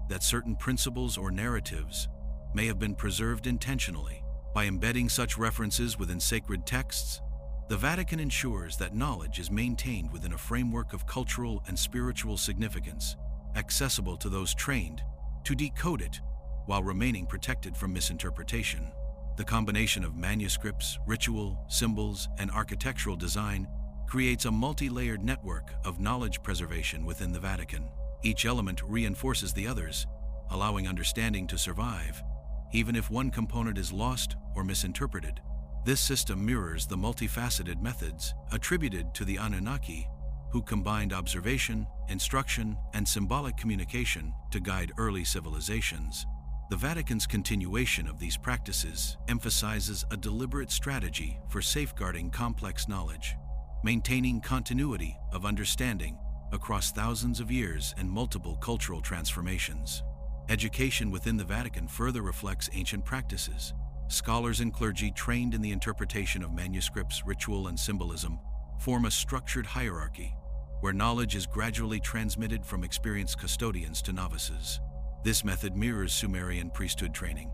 that certain principles or narratives may have been preserved intentionally. By embedding such references within sacred texts, the Vatican ensures that knowledge is maintained within a framework of cultural and spiritual significance, accessible to those trained to decode it while remaining protected from misinterpretation. The combination of manuscripts, ritual, symbols, and architectural design creates a multi-layered network of knowledge preservation within the Vatican. Each element reinforces the others, allowing understanding to survive, even if one component is lost or misinterpreted. This system mirrors the multifaceted methods attributed to the Anunnaki, who combined observation, instruction, and symbolic communication to guide early civilizations. The Vatican's continuation of these practices emphasizes a deliberate strategy for safeguarding complex knowledge, maintaining continuity of understanding across thousands of years and multiple cultural transformations. Education within the Vatican further reflects ancient practices. Scholars and clergy trained in the interpretation of manuscripts, ritual, and symbolism form a structured hierarchy, where knowledge is gradually transmitted from experienced custodians to novices. This method mirrors Sumerian priesthood training,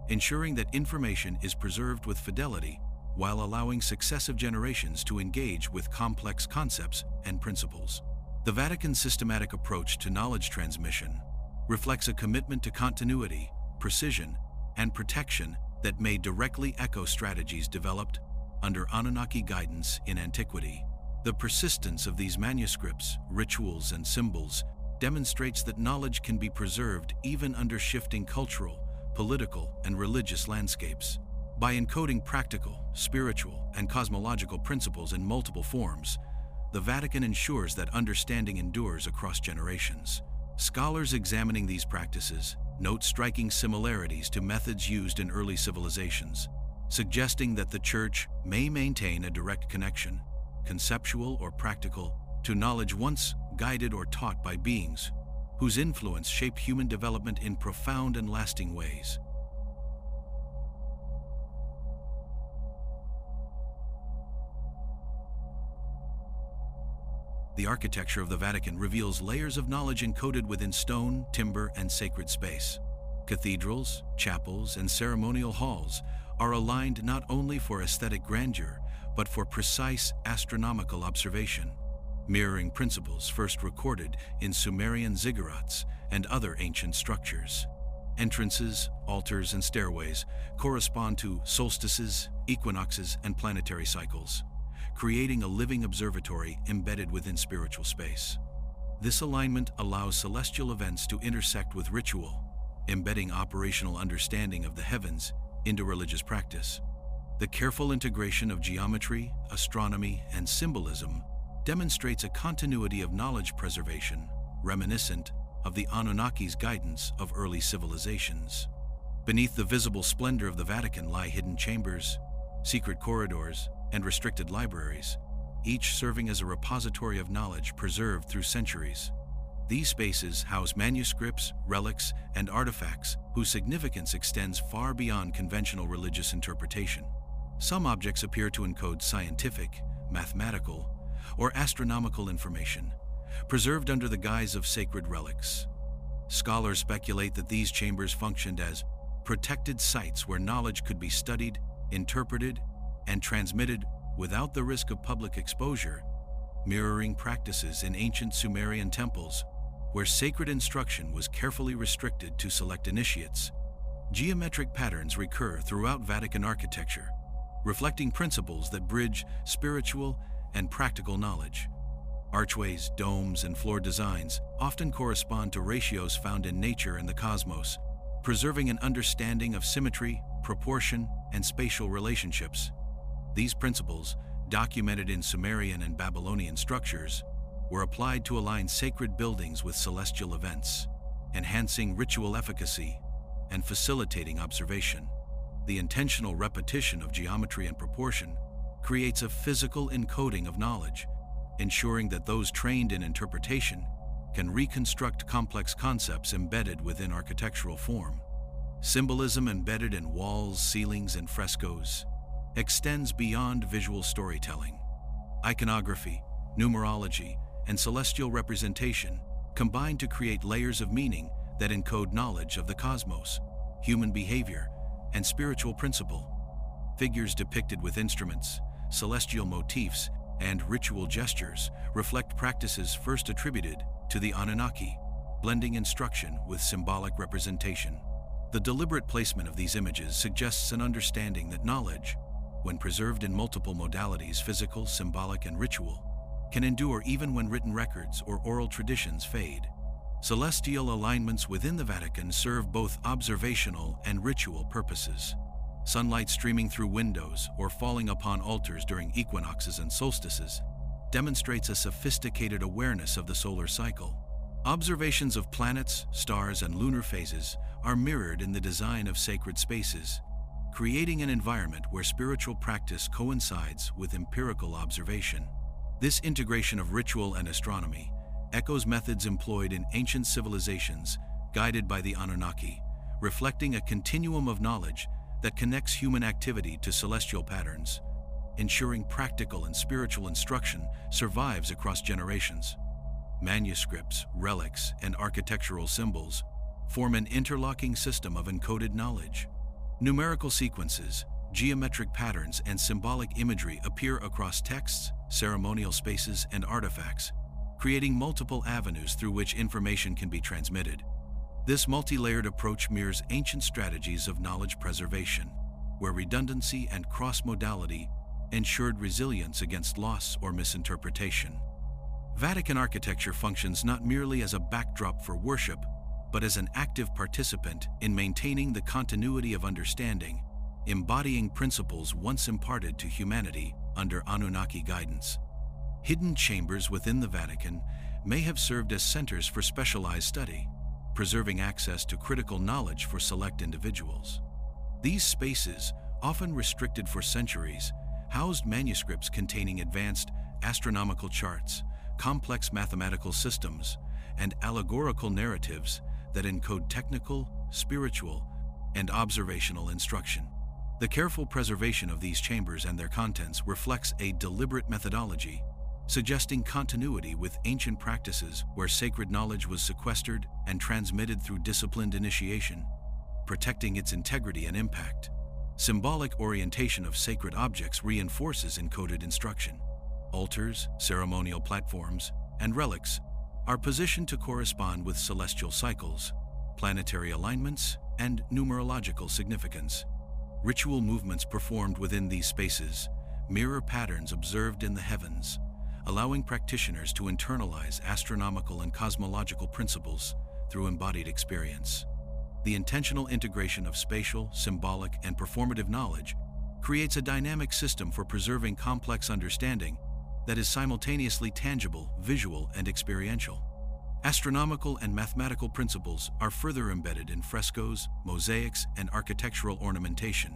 ensuring that information is preserved with fidelity while allowing successive generations to engage with complex concepts and principles. The Vatican's systematic approach to knowledge transmission reflects a commitment to continuity, precision, and protection that may directly echo strategies developed under Anunnaki guidance in antiquity. The persistence of these manuscripts, rituals, and symbols demonstrates that knowledge can be preserved even under shifting cultural, political, and religious landscapes. By encoding practical, spiritual, and cosmological principles in multiple forms, the Vatican ensures that understanding endures across generations. Scholars examining these practices note striking similarities to methods used in early civilizations, suggesting that the Church may maintain a direct connection, conceptual or practical, to knowledge once guided or taught by beings whose influence shaped human development in profound and lasting ways. The architecture of the Vatican reveals layers of knowledge encoded within stone, timber, and sacred space. Cathedrals, chapels, and ceremonial halls are aligned not only for aesthetic grandeur, but for precise astronomical observation, mirroring principles first recorded in Sumerian ziggurats and other ancient structures. Entrances, altars, and stairways correspond to solstices, equinoxes, and planetary cycles, creating a living observatory embedded within spiritual space. This alignment allows celestial events to intersect with ritual, embedding operational understanding of the heavens into religious practice. The careful integration of geometry, astronomy, and symbolism demonstrates a continuity of knowledge preservation, reminiscent of the Anunnaki's guidance of early civilizations. Beneath the visible splendor of the Vatican lie hidden chambers, secret corridors, and restricted libraries, each serving as a repository of knowledge preserved through centuries. These spaces house manuscripts, relics, and artifacts whose significance extends far beyond conventional religious interpretation. Some objects appear to encode scientific, mathematical, or astronomical information, preserved under the guise of sacred relics. Scholars speculate that these chambers functioned as protected sites where knowledge could be studied, interpreted, and transmitted without the risk of public exposure, mirroring practices in ancient Sumerian temples, where sacred instruction was carefully restricted to select initiates. Geometric patterns recur throughout Vatican architecture, reflecting principles that bridge spiritual and practical knowledge. Archways, domes, and floor designs often correspond to ratios found in nature and the cosmos, preserving an understanding of symmetry, proportion, and spatial relationships. These principles, documented in Sumerian and Babylonian structures, were applied to align sacred buildings with celestial events, enhancing ritual efficacy and facilitating observation. The intentional repetition of geometry and proportion creates a physical encoding of knowledge, ensuring that those trained in interpretation can reconstruct complex concepts embedded within architectural form. Symbolism embedded in walls, ceilings, and frescoes extends beyond visual storytelling. Iconography, numerology, and celestial representation combine to create layers of meaning that encode knowledge of the cosmos, human behavior, and spiritual principle. Figures depicted with instruments, celestial motifs, and ritual gestures reflect practices first attributed to the Anunnaki, blending instruction with symbolic representation. The deliberate placement of these images suggests an understanding that knowledge, when preserved in multiple modalities, physical, symbolic, and ritual, can endure even when written records or oral traditions fade. Celestial alignments within the Vatican serve both observational and ritual purposes. Sunlight streaming through windows or falling upon altars during equinoxes and solstices demonstrates a sophisticated awareness of the solar cycle. Observations of planets, stars, and lunar phases are mirrored in the design of sacred spaces, creating an environment where spiritual practice coincides with empirical observation. This integration of ritual and astronomy echoes methods employed in ancient civilizations guided by the Anunnaki, reflecting a continuum of knowledge that connects human activity to celestial patterns, ensuring practical and spiritual instruction survives across generations. Manuscripts, relics, and architectural symbols form an interlocking system of encoded knowledge. Numerical sequences, geometric patterns, and symbolic imagery appear across texts, ceremonial spaces, and artifacts, creating multiple avenues through which information can be transmitted. This multi-layered approach mirrors ancient strategies of knowledge preservation, where redundancy and cross-modality ensured resilience against loss or misinterpretation. Vatican architecture functions not merely as a backdrop for worship, but as an active participant in maintaining the continuity of understanding, embodying principles once imparted to humanity under Anunnaki guidance. Hidden chambers within the Vatican may have served as centers for specialized study, preserving access to critical knowledge for select individuals. These spaces, often restricted for centuries, housed manuscripts containing advanced astronomical charts, complex mathematical systems, and allegorical narratives that encode technical, spiritual, and observational instruction. The careful preservation of these chambers and their contents reflects a deliberate methodology, suggesting continuity with ancient practices where sacred knowledge was sequestered and transmitted through disciplined initiation, protecting its integrity and impact. Symbolic orientation of sacred objects reinforces encoded instruction. Altars, ceremonial platforms, and relics are positioned to correspond with celestial cycles, planetary alignments, and numerological significance. Ritual movements performed within these spaces mirror patterns observed in the heavens, allowing practitioners to internalize astronomical and cosmological principles through embodied experience. The intentional integration of spatial, symbolic, and performative knowledge creates a dynamic system for preserving complex understanding that is simultaneously tangible, visual, and experiential. Astronomical and mathematical principles are further embedded in frescoes, mosaics, and architectural ornamentation.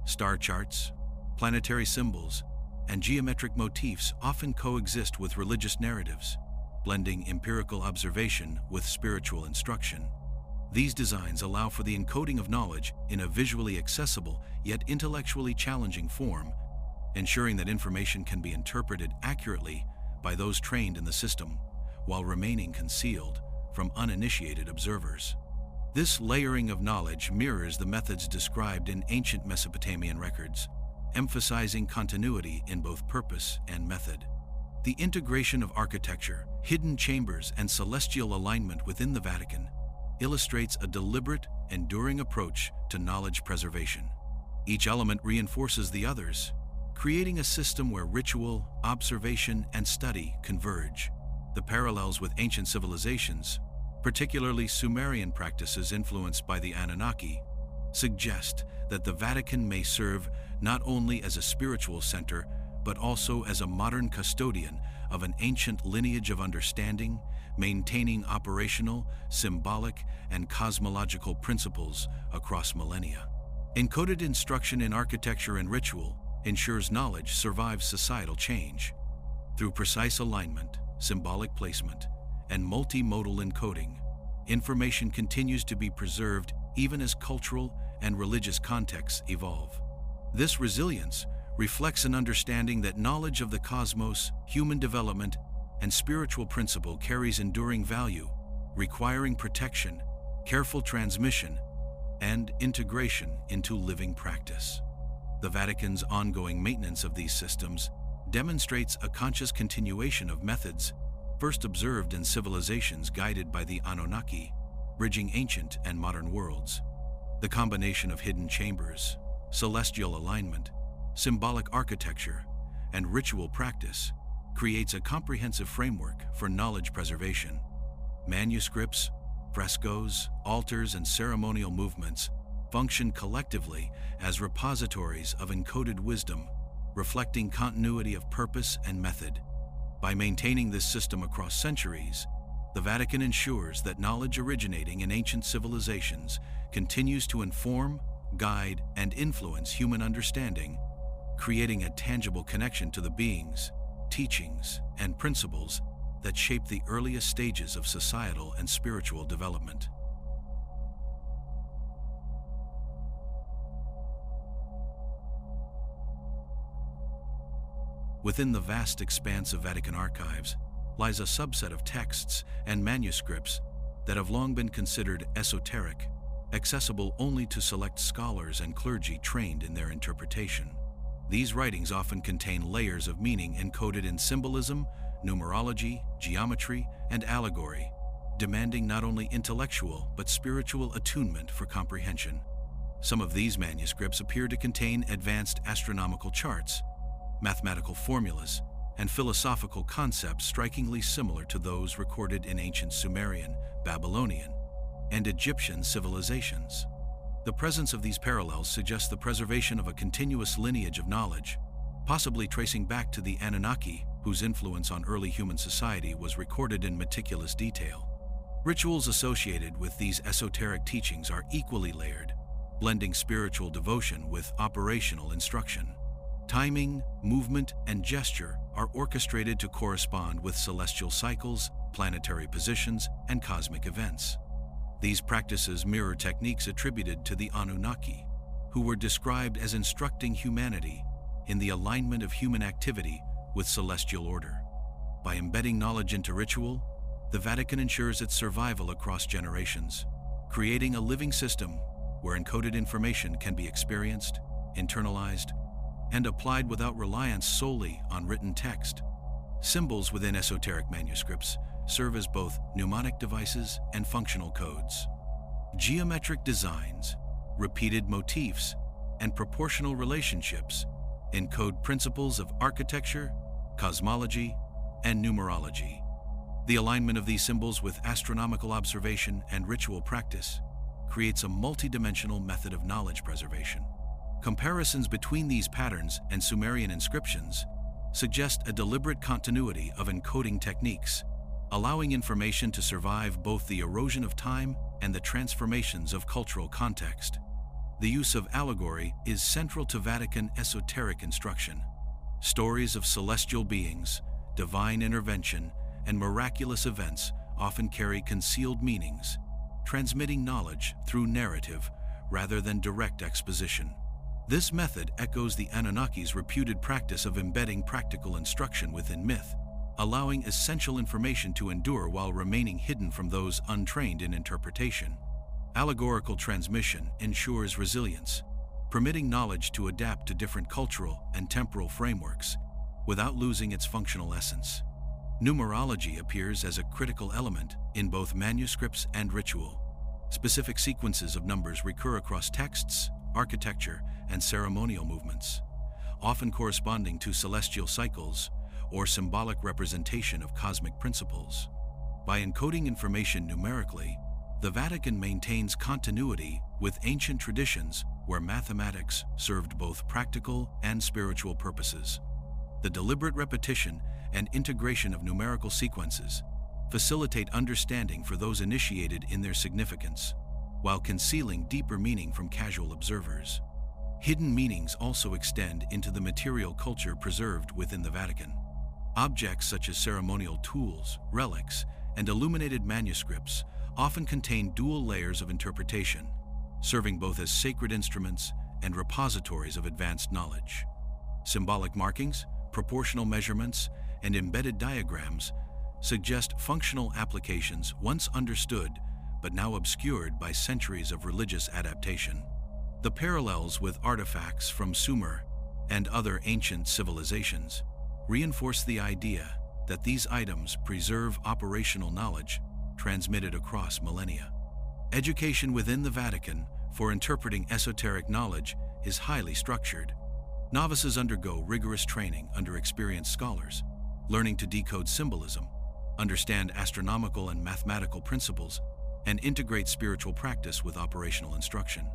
Star charts, planetary symbols, and geometric motifs often coexist with religious narratives, blending empirical observation with spiritual instruction. These designs allow for the encoding of knowledge in a visually accessible yet intellectually challenging form, ensuring that information can be interpreted accurately by those trained in the system while remaining concealed from uninitiated observers. This layering of knowledge mirrors the methods described in ancient Mesopotamian records, emphasizing continuity in both purpose and method. The integration of architecture, hidden chambers, and celestial alignment within the Vatican illustrates a deliberate, enduring approach to knowledge preservation. Each element reinforces the others, creating a system where ritual, observation, and study converge. The parallels with ancient civilizations, particularly Sumerian practices influenced by the Anunnaki, suggest that the Vatican may serve not only as a spiritual center, but also as a modern custodian of an ancient lineage of understanding, maintaining operational, symbolic, and cosmological principles across millennia. Encoded instruction in architecture and ritual ensures knowledge survives societal change. Through precise alignment, symbolic placement, and multimodal encoding, information continues to be preserved even as cultural and religious contexts evolve. This resilience reflects an understanding that knowledge of the cosmos, human development, and spiritual principle carries enduring value, requiring protection, careful transmission, and integration into living practice. The Vatican's ongoing maintenance of these systems demonstrates a conscious continuation of methods first observed in civilizations guided by the Anunnaki, bridging ancient and modern worlds. The combination of hidden chambers, celestial alignment, symbolic architecture, and ritual practice creates a comprehensive framework for knowledge preservation. Manuscripts, frescoes, altars, and ceremonial movements function collectively as repositories of encoded wisdom, reflecting continuity of purpose and method. By maintaining this system across centuries, the Vatican ensures that knowledge originating in ancient civilizations continues to inform, guide, and influence human understanding, creating a tangible connection to the beings, teachings, and principles that shape the earliest stages of societal and spiritual development. Within the vast expanse of Vatican archives lies a subset of texts and manuscripts that have long been considered esoteric, accessible only to select scholars and clergy trained in their interpretation. These writings often contain layers of meaning encoded in symbolism, numerology, geometry, and allegory, demanding not only intellectual but spiritual attunement for comprehension. Some of these manuscripts appear to contain advanced astronomical charts, mathematical formulas, and philosophical concepts strikingly similar to those recorded in ancient Sumerian, Babylonian, and Egyptian civilizations. The presence of these parallels suggests the preservation of a continuous lineage of knowledge, possibly tracing back to the Anunnaki, whose influence on early human society was recorded in meticulous detail. Rituals associated with these esoteric teachings are equally layered, blending spiritual devotion with operational instruction. Timing, movement, and gesture are orchestrated to correspond with celestial cycles, planetary positions, and cosmic events. These practices mirror techniques attributed to the Anunnaki, who were described as instructing humanity in the alignment of human activity with celestial order. By embedding knowledge into ritual, the Vatican ensures its survival across generations, creating a living system where encoded information can be experienced, internalized, and applied without reliance solely on written text. Symbols within esoteric manuscripts serve as both mnemonic devices and functional codes. Geometric designs, repeated motifs, and proportional relationships encode principles of architecture, cosmology, and numerology. The alignment of these symbols with astronomical observation and ritual practice creates a multidimensional method of knowledge preservation. Comparisons between these patterns and Sumerian inscriptions suggest a deliberate continuity of encoding techniques, allowing information to survive both the erosion of time and the transformations of cultural context. The use of allegory is central to Vatican esoteric instruction. Stories of celestial beings, divine intervention, and miraculous events often carry concealed meanings, transmitting knowledge through narrative rather than direct exposition. This method echoes the Anunnaki's reputed practice of embedding practical instruction within myth, allowing essential information to endure while remaining hidden from those untrained in interpretation. Allegorical transmission ensures resilience, permitting knowledge to adapt to different cultural and temporal frameworks without losing its functional essence. Numerology appears as a critical element in both manuscripts and ritual. Specific sequences of numbers recur across texts, architecture, and ceremonial movements, often corresponding to celestial cycles or symbolic representation of cosmic principles. By encoding information numerically, the Vatican maintains continuity with ancient traditions where mathematics served both practical and spiritual purposes. The deliberate repetition and integration of numerical sequences facilitate understanding for those initiated in their significance, while concealing deeper meaning from casual observers. Hidden meanings also extend into the material culture preserved within the Vatican. Objects such as ceremonial tools, relics, and illuminated manuscripts often contain dual layers of interpretation, serving both as sacred instruments and repositories of advanced knowledge. Symbolic markings, proportional measurements, and embedded diagrams suggest functional applications once understood but now obscured by centuries of religious adaptation. The parallels with artifacts from Sumer and other ancient civilizations reinforce the idea that these items preserve operational knowledge transmitted across millennia. Education within the Vatican for interpreting esoteric knowledge is highly structured. Novices undergo rigorous training under experienced scholars, learning to decode symbolism, understand astronomical and mathematical principles, and integrate spiritual practice with operational instruction.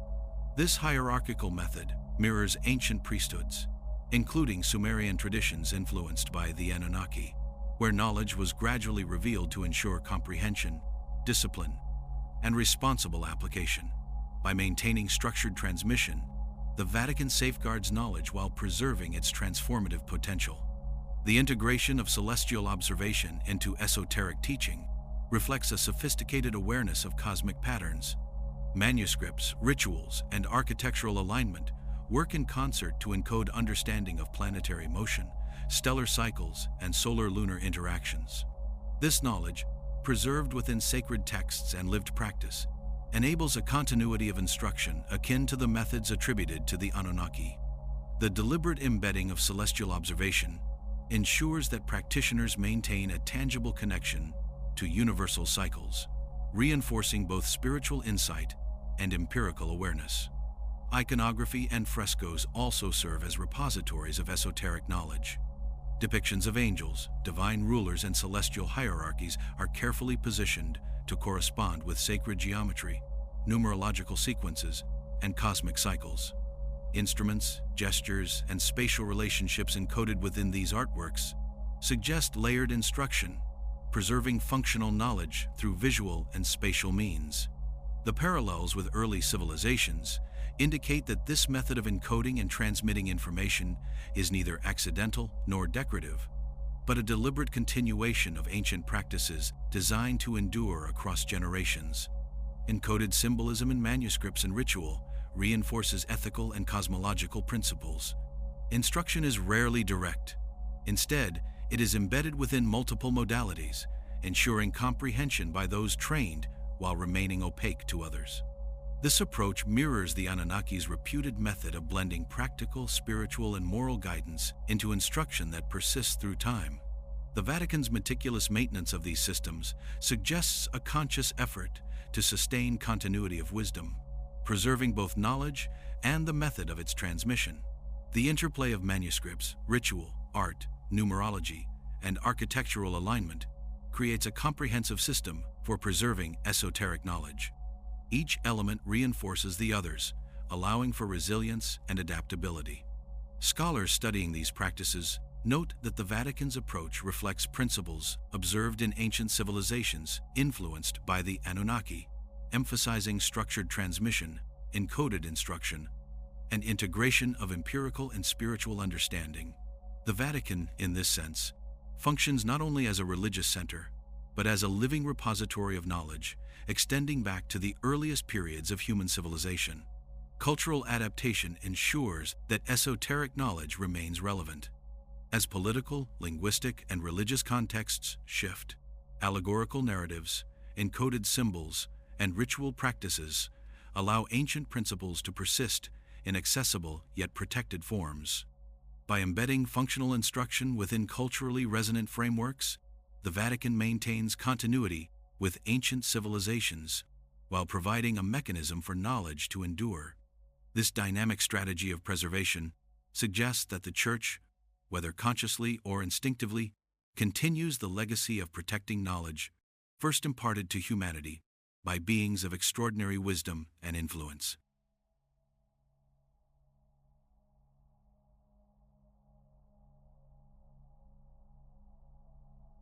This hierarchical method mirrors ancient priesthoods, including Sumerian traditions influenced by the Anunnaki, where knowledge was gradually revealed to ensure comprehension, discipline, and responsible application. By maintaining structured transmission, the Vatican safeguards knowledge while preserving its transformative potential. The integration of celestial observation into esoteric teaching reflects a sophisticated awareness of cosmic patterns. Manuscripts, rituals, and architectural alignment work in concert to encode understanding of planetary motion, stellar cycles, and solar-lunar interactions. This knowledge, preserved within sacred texts and lived practice, enables a continuity of instruction akin to the methods attributed to the Anunnaki. The deliberate embedding of celestial observation ensures that practitioners maintain a tangible connection to universal cycles, reinforcing both spiritual insight and empirical awareness. Iconography and frescoes also serve as repositories of esoteric knowledge. Depictions of angels, divine rulers, and celestial hierarchies are carefully positioned to correspond with sacred geometry, numerological sequences, and cosmic cycles. Instruments, gestures, and spatial relationships encoded within these artworks suggest layered instruction, preserving functional knowledge through visual and spatial means. The parallels with early civilizations indicate that this method of encoding and transmitting information is neither accidental nor decorative, but a deliberate continuation of ancient practices designed to endure across generations. Encoded symbolism in manuscripts and ritual reinforces ethical and cosmological principles. Instruction is rarely direct. Instead, it is embedded within multiple modalities, ensuring comprehension by those trained while remaining opaque to others. This approach mirrors the Anunnaki's reputed method of blending practical, spiritual, and moral guidance into instruction that persists through time. The Vatican's meticulous maintenance of these systems suggests a conscious effort to sustain continuity of wisdom, preserving both knowledge and the method of its transmission. The interplay of manuscripts, ritual, art, numerology, and architectural alignment creates a comprehensive system for preserving esoteric knowledge. Each element reinforces the others, allowing for resilience and adaptability. Scholars studying these practices note that the Vatican's approach reflects principles observed in ancient civilizations influenced by the Anunnaki, emphasizing structured transmission, encoded instruction, and integration of empirical and spiritual understanding. The Vatican, in this sense, functions not only as a religious center, but as a living repository of knowledge, extending back to the earliest periods of human civilization. Cultural adaptation ensures that esoteric knowledge remains relevant. As political, linguistic, and religious contexts shift, allegorical narratives, encoded symbols, and ritual practices allow ancient principles to persist in accessible yet protected forms. By embedding functional instruction within culturally resonant frameworks, the Vatican maintains continuity with ancient civilizations while providing a mechanism for knowledge to endure. This dynamic strategy of preservation suggests that the Church, whether consciously or instinctively, continues the legacy of protecting knowledge first imparted to humanity by beings of extraordinary wisdom and influence.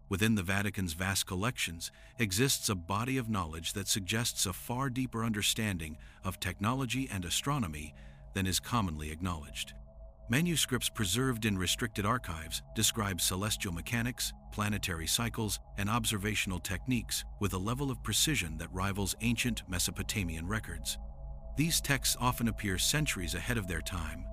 Within the Vatican's vast collections exists a body of knowledge that suggests a far deeper understanding of technology and astronomy than is commonly acknowledged. Manuscripts preserved in restricted archives describe celestial mechanics, planetary cycles, and observational techniques with a level of precision that rivals ancient Mesopotamian records. These texts often appear centuries ahead of their time,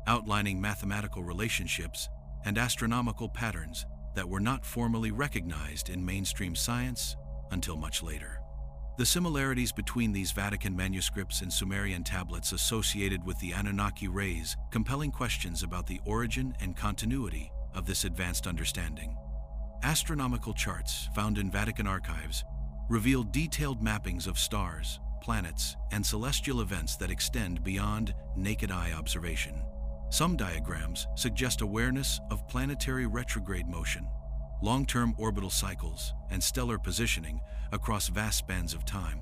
outlining mathematical relationships and astronomical patterns that were not formally recognized in mainstream science until much later. The similarities between these Vatican manuscripts and Sumerian tablets associated with the Anunnaki raise compelling questions about the origin and continuity of this advanced understanding. Astronomical charts found in Vatican archives reveal detailed mappings of stars, planets, and celestial events that extend beyond naked eye observation. Some diagrams suggest awareness of planetary retrograde motion, long-term orbital cycles, and stellar positioning across vast spans of time.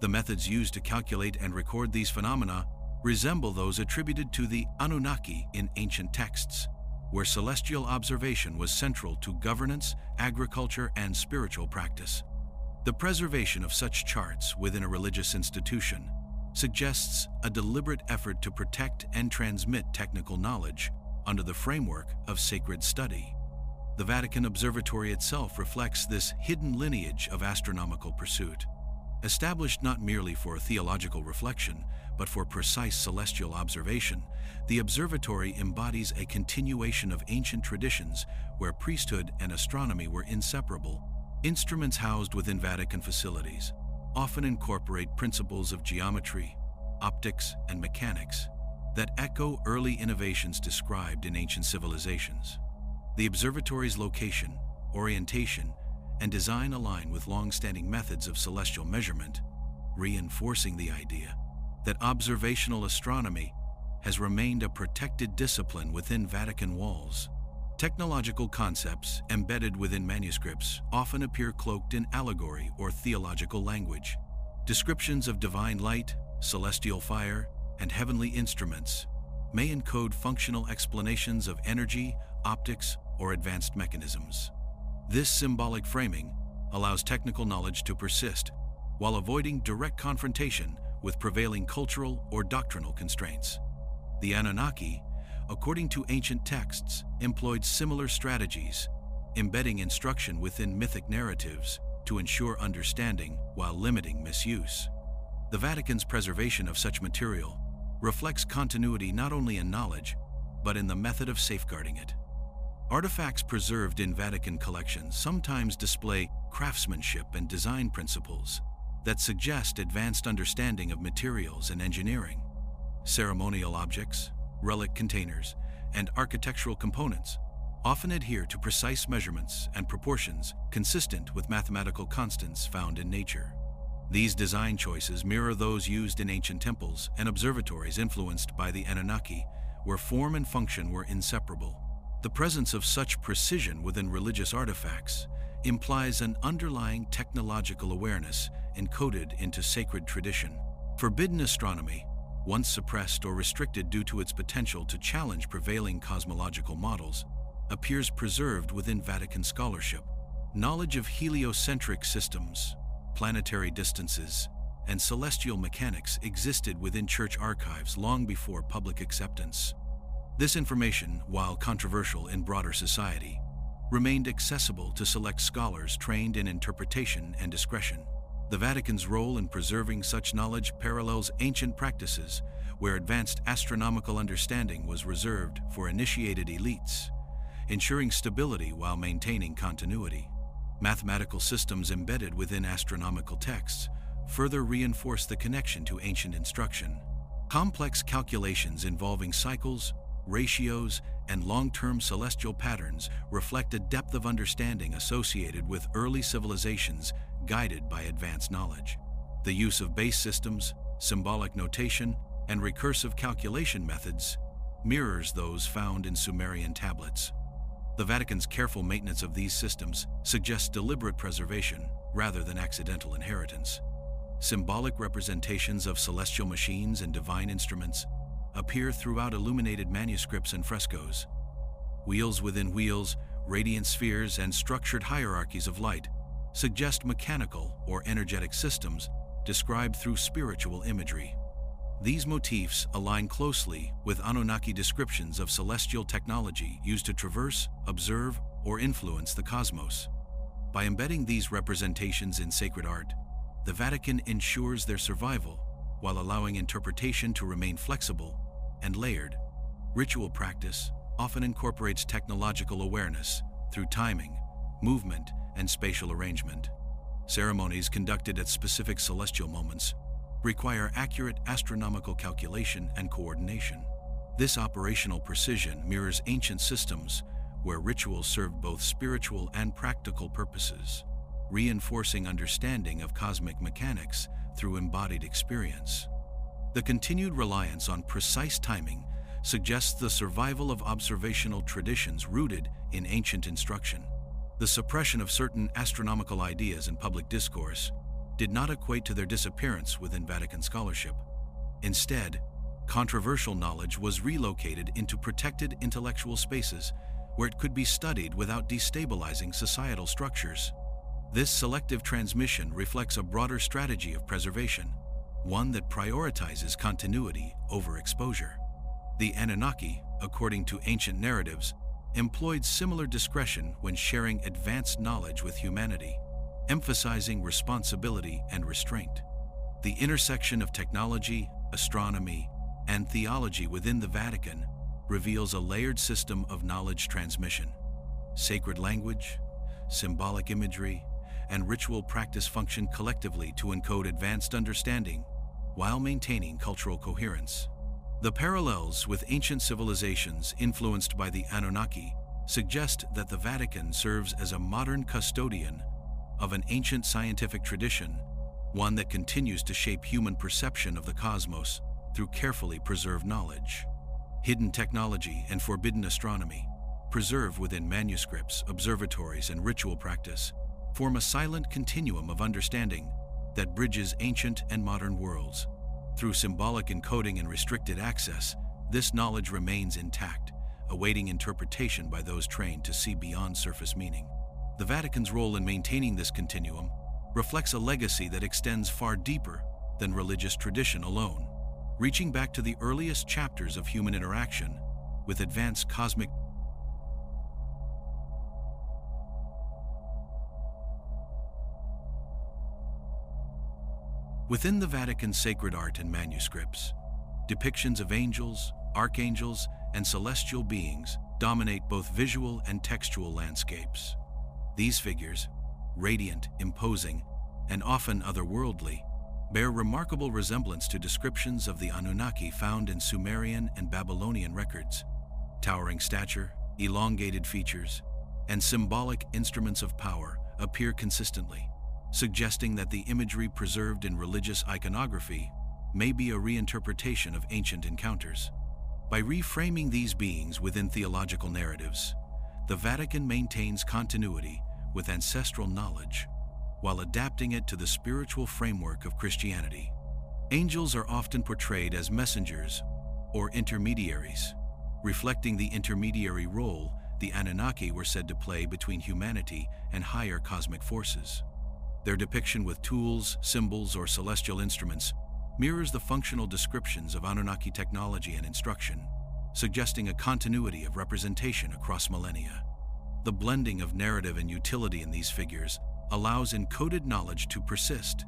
The methods used to calculate and record these phenomena resemble those attributed to the Anunnaki in ancient texts, where celestial observation was central to governance, agriculture, and spiritual practice. The preservation of such charts within a religious institution suggests a deliberate effort to protect and transmit technical knowledge under the framework of sacred study. The Vatican Observatory itself reflects this hidden lineage of astronomical pursuit. Established not merely for theological reflection, but for precise celestial observation, the observatory embodies a continuation of ancient traditions where priesthood and astronomy were inseparable. Instruments housed within Vatican facilities often incorporate principles of geometry, optics, and mechanics that echo early innovations described in ancient civilizations. The observatory's location, orientation, and design align with long-standing methods of celestial measurement, reinforcing the idea that observational astronomy has remained a protected discipline within Vatican walls. Technological concepts embedded within manuscripts often appear cloaked in allegory or theological language. Descriptions of divine light, celestial fire, and heavenly instruments may encode functional explanations of energy, optics, or advanced mechanisms. This symbolic framing allows technical knowledge to persist while avoiding direct confrontation with prevailing cultural or doctrinal constraints. The Anunnaki, according to ancient texts, employed similar strategies, embedding instruction within mythic narratives to ensure understanding while limiting misuse. The Vatican's preservation of such material reflects continuity not only in knowledge, but in the method of safeguarding it. Artifacts preserved in Vatican collections sometimes display craftsmanship and design principles that suggest advanced understanding of materials and engineering. Ceremonial objects, relic containers, and architectural components often adhere to precise measurements and proportions consistent with mathematical constants found in nature. These design choices mirror those used in ancient temples and observatories influenced by the Anunnaki, where form and function were inseparable. The presence of such precision within religious artifacts implies an underlying technological awareness encoded into sacred tradition. Forbidden astronomy, once suppressed or restricted due to its potential to challenge prevailing cosmological models, appears preserved within Vatican scholarship. Knowledge of heliocentric systems, planetary distances, and celestial mechanics existed within church archives long before public acceptance. This information, while controversial in broader society, remained accessible to select scholars trained in interpretation and discretion. The Vatican's role in preserving such knowledge parallels ancient practices, where advanced astronomical understanding was reserved for initiated elites, ensuring stability while maintaining continuity. Mathematical systems embedded within astronomical texts further reinforce the connection to ancient instruction. Complex calculations involving cycles, ratios, and long-term celestial patterns reflect a depth of understanding associated with early civilizations guided by advanced knowledge. The use of base systems, symbolic notation, and recursive calculation methods mirrors those found in Sumerian tablets. The Vatican's careful maintenance of these systems suggests deliberate preservation rather than accidental inheritance. Symbolic representations of celestial machines and divine instruments appear throughout illuminated manuscripts and frescoes. Wheels within wheels, radiant spheres, and structured hierarchies of light suggest mechanical or energetic systems described through spiritual imagery. These motifs align closely with Anunnaki descriptions of celestial technology used to traverse, observe, or influence the cosmos. By embedding these representations in sacred art, the Vatican ensures their survival while allowing interpretation to remain flexible and layered. Ritual practice often incorporates technological awareness through timing, movement, and spatial arrangement. Ceremonies conducted at specific celestial moments require accurate astronomical calculation and coordination. This operational precision mirrors ancient systems where rituals served both spiritual and practical purposes, reinforcing understanding of cosmic mechanics through embodied experience. The continued reliance on precise timing suggests the survival of observational traditions rooted in ancient instruction. The suppression of certain astronomical ideas in public discourse did not equate to their disappearance within Vatican scholarship. Instead, controversial knowledge was relocated into protected intellectual spaces where it could be studied without destabilizing societal structures. This selective transmission reflects a broader strategy of preservation, one that prioritizes continuity over exposure. The Anunnaki, according to ancient narratives, employed similar discretion when sharing advanced knowledge with humanity, emphasizing responsibility and restraint. The intersection of technology, astronomy, and theology within the Vatican reveals a layered system of knowledge transmission. Sacred language, symbolic imagery, and ritual practice function collectively to encode advanced understanding while maintaining cultural coherence. The parallels with ancient civilizations influenced by the Anunnaki suggest that the Vatican serves as a modern custodian of an ancient scientific tradition, one that continues to shape human perception of the cosmos through carefully preserved knowledge. Hidden technology and forbidden astronomy, preserved within manuscripts, observatories, and ritual practice, form a silent continuum of understanding that bridges ancient and modern worlds. Through symbolic encoding and restricted access, this knowledge remains intact, awaiting interpretation by those trained to see beyond surface meaning. The Vatican's role in maintaining this continuum reflects a legacy that extends far deeper than religious tradition alone, reaching back to the earliest chapters of human interaction with advanced cosmic. Within the Vatican's sacred art and manuscripts, depictions of angels, archangels, and celestial beings dominate both visual and textual landscapes. These figures, radiant, imposing, and often otherworldly, bear remarkable resemblance to descriptions of the Anunnaki found in Sumerian and Babylonian records. Towering stature, elongated features, and symbolic instruments of power appear consistently, suggesting that the imagery preserved in religious iconography may be a reinterpretation of ancient encounters. By reframing these beings within theological narratives, the Vatican maintains continuity with ancestral knowledge while adapting it to the spiritual framework of Christianity. Angels are often portrayed as messengers or intermediaries, reflecting the intermediary role the Anunnaki were said to play between humanity and higher cosmic forces. Their depiction with tools, symbols, or celestial instruments mirrors the functional descriptions of Anunnaki technology and instruction, suggesting a continuity of representation across millennia. The blending of narrative and utility in these figures allows encoded knowledge to persist,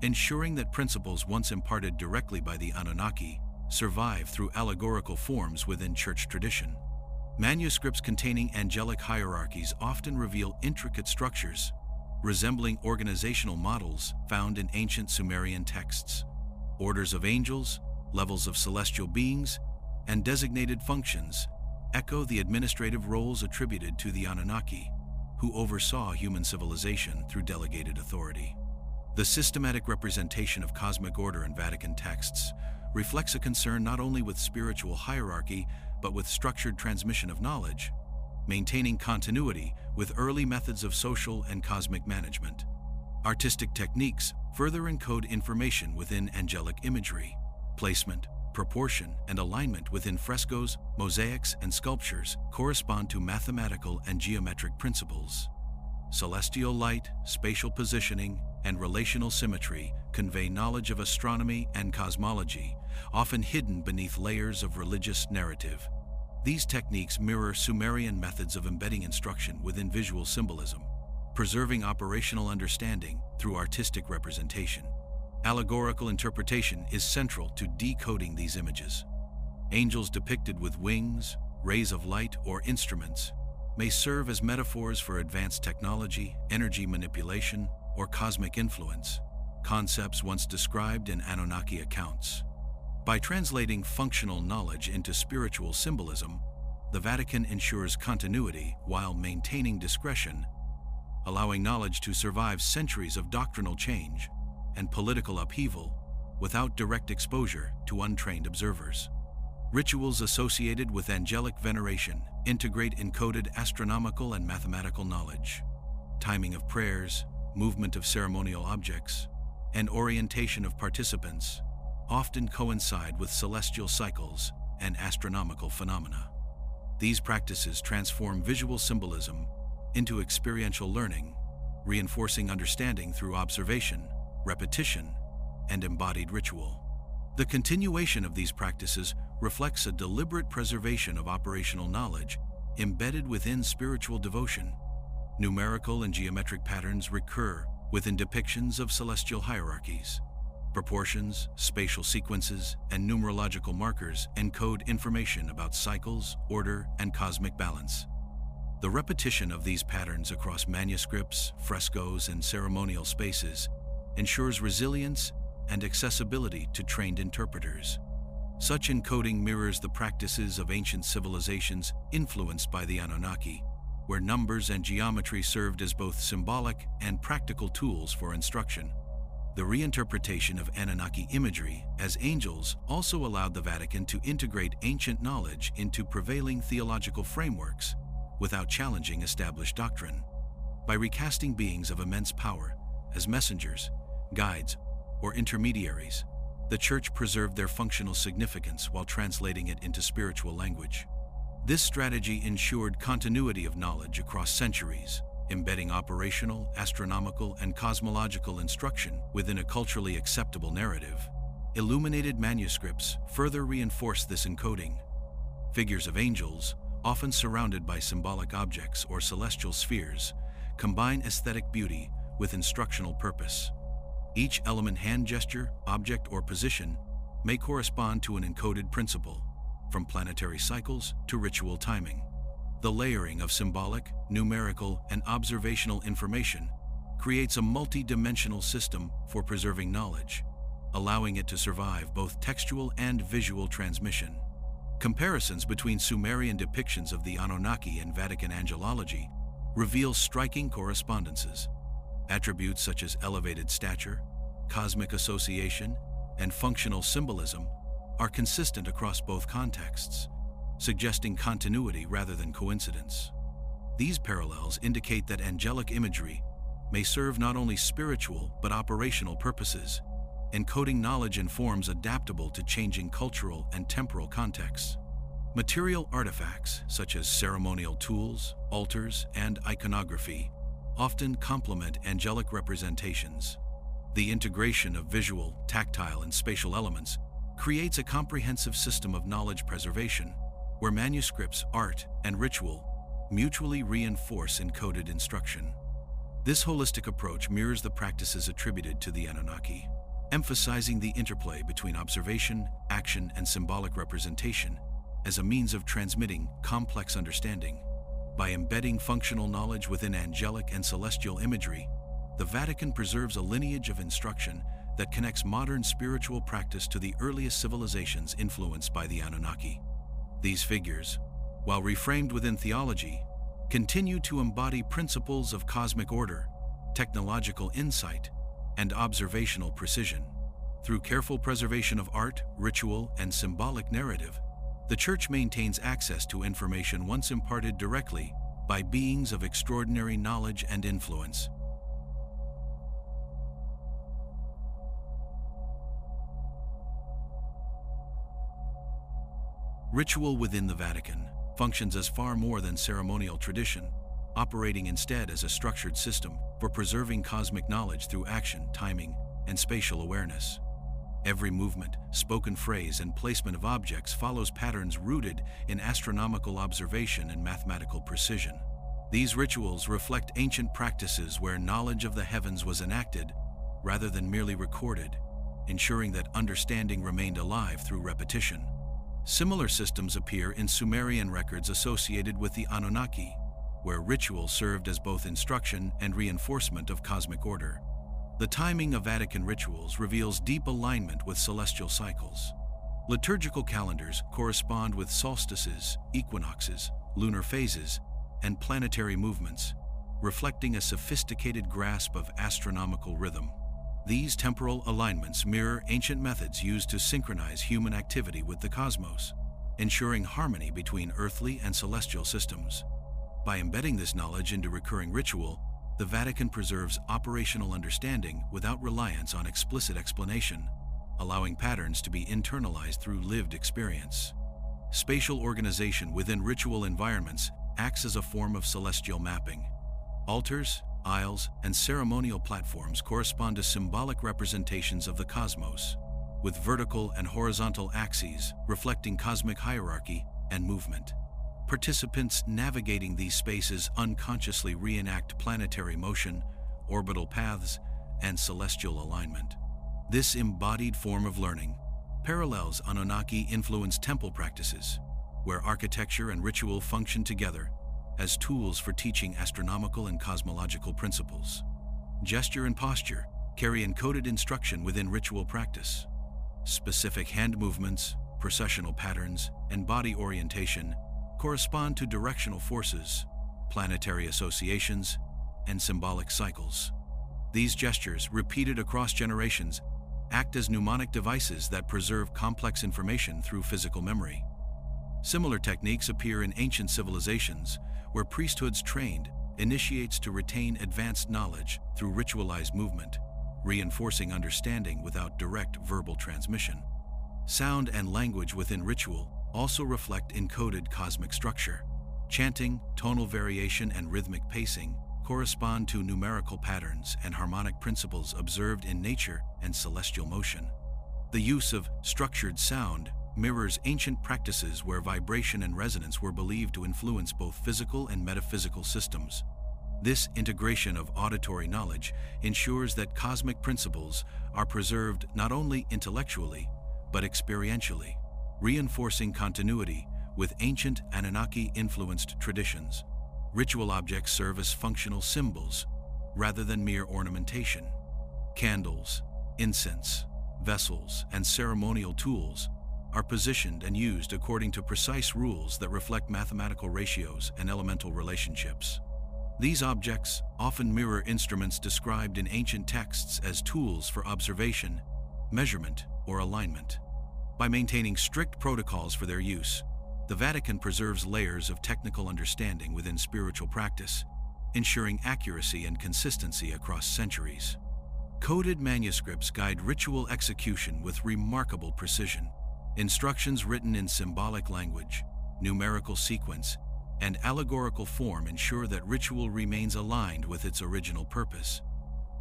ensuring that principles once imparted directly by the Anunnaki survive through allegorical forms within church tradition. Manuscripts containing angelic hierarchies often reveal intricate structures, resembling organizational models found in ancient Sumerian texts. Orders of angels, levels of celestial beings, and designated functions echo the administrative roles attributed to the Anunnaki, who oversaw human civilization through delegated authority. The systematic representation of cosmic order in Vatican texts reflects a concern not only with spiritual hierarchy, but with structured transmission of knowledge. maintaining continuity with early methods of social and cosmic management. Artistic techniques further encode information within angelic imagery. Placement, proportion, and alignment within frescoes, mosaics, and sculptures correspond to mathematical and geometric principles. Celestial light, spatial positioning, and relational symmetry convey knowledge of astronomy and cosmology, often hidden beneath layers of religious narrative. These techniques mirror Sumerian methods of embedding instruction within visual symbolism, preserving operational understanding through artistic representation. Allegorical interpretation is central to decoding these images. Angels depicted with wings, rays of light, or instruments may serve as metaphors for advanced technology, energy manipulation, or cosmic influence, concepts once described in Anunnaki accounts. By translating functional knowledge into spiritual symbolism, the Vatican ensures continuity while maintaining discretion, allowing knowledge to survive centuries of doctrinal change and political upheaval without direct exposure to untrained observers. Rituals associated with angelic veneration integrate encoded astronomical and mathematical knowledge. Timing of prayers, movement of ceremonial objects, and orientation of participants often coincide with celestial cycles and astronomical phenomena. These practices transform visual symbolism into experiential learning, reinforcing understanding through observation, repetition, and embodied ritual. The continuation of these practices reflects a deliberate preservation of operational knowledge embedded within spiritual devotion. Numerical and geometric patterns recur within depictions of celestial hierarchies. Proportions, spatial sequences, and numerological markers encode information about cycles, order, and cosmic balance. The repetition of these patterns across manuscripts, frescoes, and ceremonial spaces ensures resilience and accessibility to trained interpreters. Such encoding mirrors the practices of ancient civilizations influenced by the Anunnaki, where numbers and geometry served as both symbolic and practical tools for instruction. The reinterpretation of Anunnaki imagery as angels also allowed the Vatican to integrate ancient knowledge into prevailing theological frameworks without challenging established doctrine. By recasting beings of immense power as messengers, guides, or intermediaries, the Church preserved their functional significance while translating it into spiritual language. This strategy ensured continuity of knowledge across centuries, embedding operational, astronomical, and cosmological instruction within a culturally acceptable narrative. Illuminated manuscripts further reinforce this encoding. Figures of angels, often surrounded by symbolic objects or celestial spheres, combine aesthetic beauty with instructional purpose. Each element, hand gesture, object, or position may correspond to an encoded principle, from planetary cycles to ritual timing. The layering of symbolic, numerical, and observational information creates a multi-dimensional system for preserving knowledge, allowing it to survive both textual and visual transmission. Comparisons between Sumerian depictions of the Anunnaki and Vatican angelology reveal striking correspondences. Attributes such as elevated stature, cosmic association, and functional symbolism are consistent across both contexts, suggesting continuity rather than coincidence. These parallels indicate that angelic imagery may serve not only spiritual but operational purposes, encoding knowledge in forms adaptable to changing cultural and temporal contexts. Material artifacts, such as ceremonial tools, altars, and iconography, often complement angelic representations. The integration of visual, tactile, and spatial elements creates a comprehensive system of knowledge preservation, where manuscripts, art, and ritual mutually reinforce encoded instruction. This holistic approach mirrors the practices attributed to the Anunnaki, emphasizing the interplay between observation, action, and symbolic representation as a means of transmitting complex understanding. By embedding functional knowledge within angelic and celestial imagery, the Vatican preserves a lineage of instruction that connects modern spiritual practice to the earliest civilizations influenced by the Anunnaki. These figures, while reframed within theology, continue to embody principles of cosmic order, technological insight, and observational precision. Through careful preservation of art, ritual, and symbolic narrative, The Church maintains access to information once imparted directly by beings of extraordinary knowledge and influence. Ritual within the Vatican functions as far more than ceremonial tradition, operating instead as a structured system for preserving cosmic knowledge through action, timing, and spatial awareness. Every movement, spoken phrase, and placement of objects follows patterns rooted in astronomical observation and mathematical precision. These rituals reflect ancient practices where knowledge of the heavens was enacted rather than merely recorded, ensuring that understanding remained alive through repetition. Similar systems appear in Sumerian records associated with the Anunnaki, where ritual served as both instruction and reinforcement of cosmic order. The timing of Vatican rituals reveals deep alignment with celestial cycles. Liturgical calendars correspond with solstices, equinoxes, lunar phases, and planetary movements, reflecting a sophisticated grasp of astronomical rhythm. These temporal alignments mirror ancient methods used to synchronize human activity with the cosmos, ensuring harmony between earthly and celestial systems. By embedding this knowledge into recurring ritual, the Vatican preserves operational understanding without reliance on explicit explanation, allowing patterns to be internalized through lived experience. Spatial organization within ritual environments acts as a form of celestial mapping. Altars, aisles, and ceremonial platforms correspond to symbolic representations of the cosmos, with vertical and horizontal axes reflecting cosmic hierarchy and movement. Participants navigating these spaces unconsciously reenact planetary motion, orbital paths, and celestial alignment. This embodied form of learning parallels Anunnaki-influenced temple practices, where architecture and ritual function together as tools for teaching astronomical and cosmological principles. Gesture and posture carry encoded instruction within ritual practice. Specific hand movements, processional patterns, and body orientation correspond to directional forces, planetary associations, and symbolic cycles. These gestures, repeated across generations, act as mnemonic devices that preserve complex information through physical memory. Similar techniques appear in ancient civilizations, where priesthoods trained initiates to retain advanced knowledge through ritualized movement, reinforcing understanding without direct verbal transmission. Sound and language within ritual also reflect encoded cosmic structure. Chanting, tonal variation, and rhythmic pacing correspond to numerical patterns and harmonic principles observed in nature and celestial motion. The use of structured sound mirrors ancient practices where vibration and resonance were believed to influence both physical and metaphysical systems. This integration of auditory knowledge ensures that cosmic principles are preserved not only intellectually, but experientially, reinforcing continuity with ancient Anunnaki-influenced traditions. Ritual objects serve as functional symbols rather than mere ornamentation. Candles, incense, vessels, and ceremonial tools are positioned and used according to precise rules that reflect mathematical ratios and elemental relationships. These objects often mirror instruments described in ancient texts as tools for observation, measurement, or alignment. By maintaining strict protocols for their use, the Vatican preserves layers of technical understanding within spiritual practice, ensuring accuracy and consistency across centuries. Coded manuscripts guide ritual execution with remarkable precision. Instructions written in symbolic language, numerical sequence, and allegorical form ensure that ritual remains aligned with its original purpose.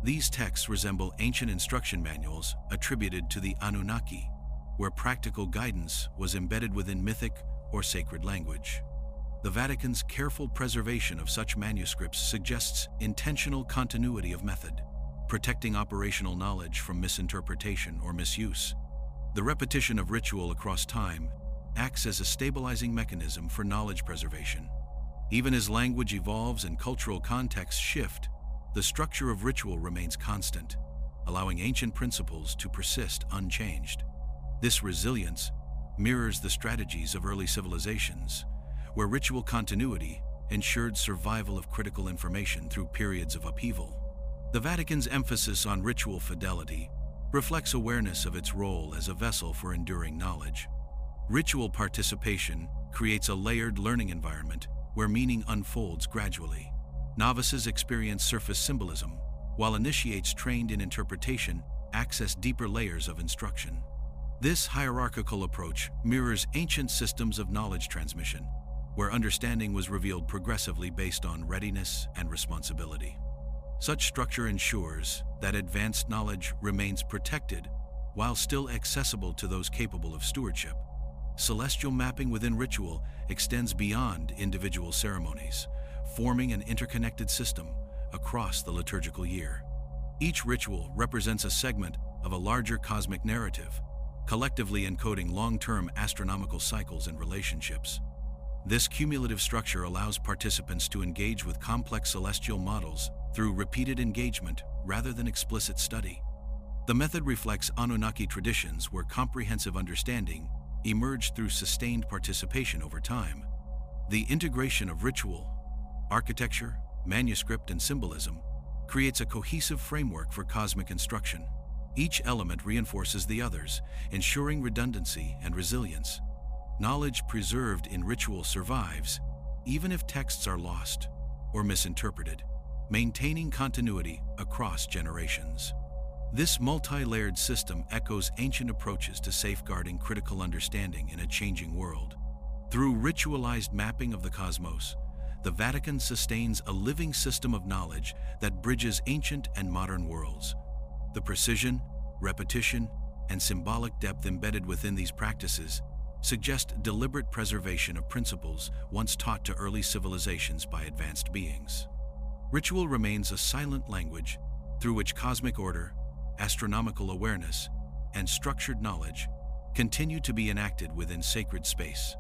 These texts resemble ancient instruction manuals attributed to the Anunnaki, where practical guidance was embedded within mythic or sacred language. The Vatican's careful preservation of such manuscripts suggests intentional continuity of method, protecting operational knowledge from misinterpretation or misuse. The repetition of ritual across time acts as a stabilizing mechanism for knowledge preservation. Even as language evolves and cultural contexts shift, the structure of ritual remains constant, allowing ancient principles to persist unchanged. This resilience mirrors the strategies of early civilizations, where ritual continuity ensured survival of critical information through periods of upheaval. The Vatican's emphasis on ritual fidelity reflects awareness of its role as a vessel for enduring knowledge. Ritual participation creates a layered learning environment where meaning unfolds gradually. Novices experience surface symbolism, while initiates trained in interpretation access deeper layers of instruction. This hierarchical approach mirrors ancient systems of knowledge transmission, where understanding was revealed progressively based on readiness and responsibility. Such structure ensures that advanced knowledge remains protected while still accessible to those capable of stewardship. Celestial mapping within ritual extends beyond individual ceremonies, forming an interconnected system across the liturgical year. Each ritual represents a segment of a larger cosmic narrative, collectively encoding long-term astronomical cycles and relationships. This cumulative structure allows participants to engage with complex celestial models through repeated engagement rather than explicit study. The method reflects Anunnaki traditions where comprehensive understanding emerged through sustained participation over time. The integration of ritual, architecture, manuscript, and symbolism creates a cohesive framework for cosmic instruction. Each element reinforces the others, ensuring redundancy and resilience. Knowledge preserved in ritual survives, even if texts are lost or misinterpreted, maintaining continuity across generations. This multi-layered system echoes ancient approaches to safeguarding critical understanding in a changing world. Through ritualized mapping of the cosmos, the Vatican sustains a living system of knowledge that bridges ancient and modern worlds. The precision, repetition, and symbolic depth embedded within these practices suggest deliberate preservation of principles once taught to early civilizations by advanced beings. Ritual remains a silent language through which cosmic order, astronomical awareness, and structured knowledge continue to be enacted within sacred space.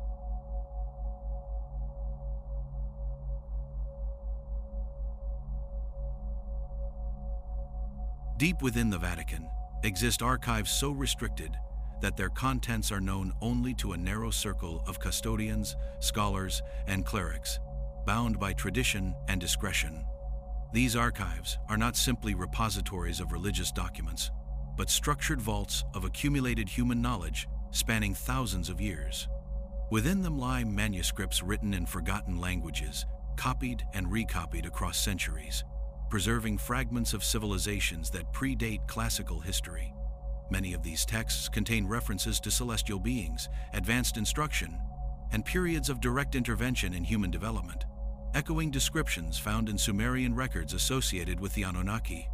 Deep within the Vatican exist archives so restricted that their contents are known only to a narrow circle of custodians, scholars, and clerics, bound by tradition and discretion. These archives are not simply repositories of religious documents, but structured vaults of accumulated human knowledge spanning thousands of years. Within them lie manuscripts written in forgotten languages, copied and recopied across centuries, preserving fragments of civilizations that predate classical history. Many of these texts contain references to celestial beings, advanced instruction, and periods of direct intervention in human development, echoing descriptions found in Sumerian records associated with the Anunnaki.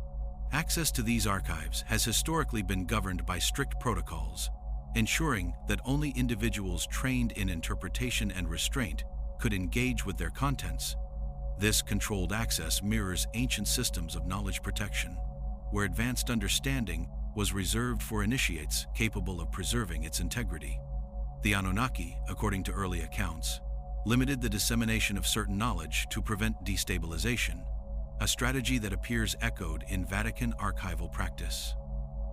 Access to these archives has historically been governed by strict protocols, ensuring that only individuals trained in interpretation and restraint could engage with their contents. This controlled access mirrors ancient systems of knowledge protection, where advanced understanding was reserved for initiates capable of preserving its integrity. The Anunnaki, according to early accounts, limited the dissemination of certain knowledge to prevent destabilization, a strategy that appears echoed in Vatican archival practice.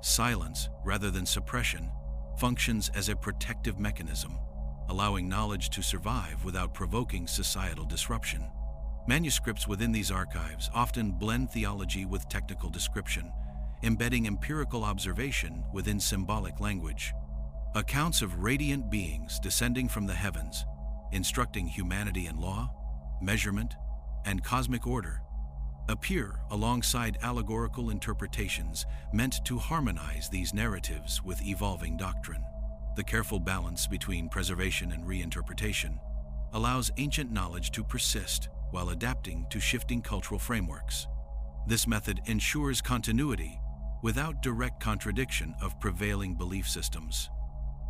Silence, rather than suppression, functions as a protective mechanism, allowing knowledge to survive without provoking societal disruption. Manuscripts within these archives often blend theology with technical description, embedding empirical observation within symbolic language. Accounts of radiant beings descending from the heavens, instructing humanity in law, measurement, and cosmic order, appear alongside allegorical interpretations meant to harmonize these narratives with evolving doctrine. The careful balance between preservation and reinterpretation allows ancient knowledge to persist while adapting to shifting cultural frameworks. This method ensures continuity without direct contradiction of prevailing belief systems.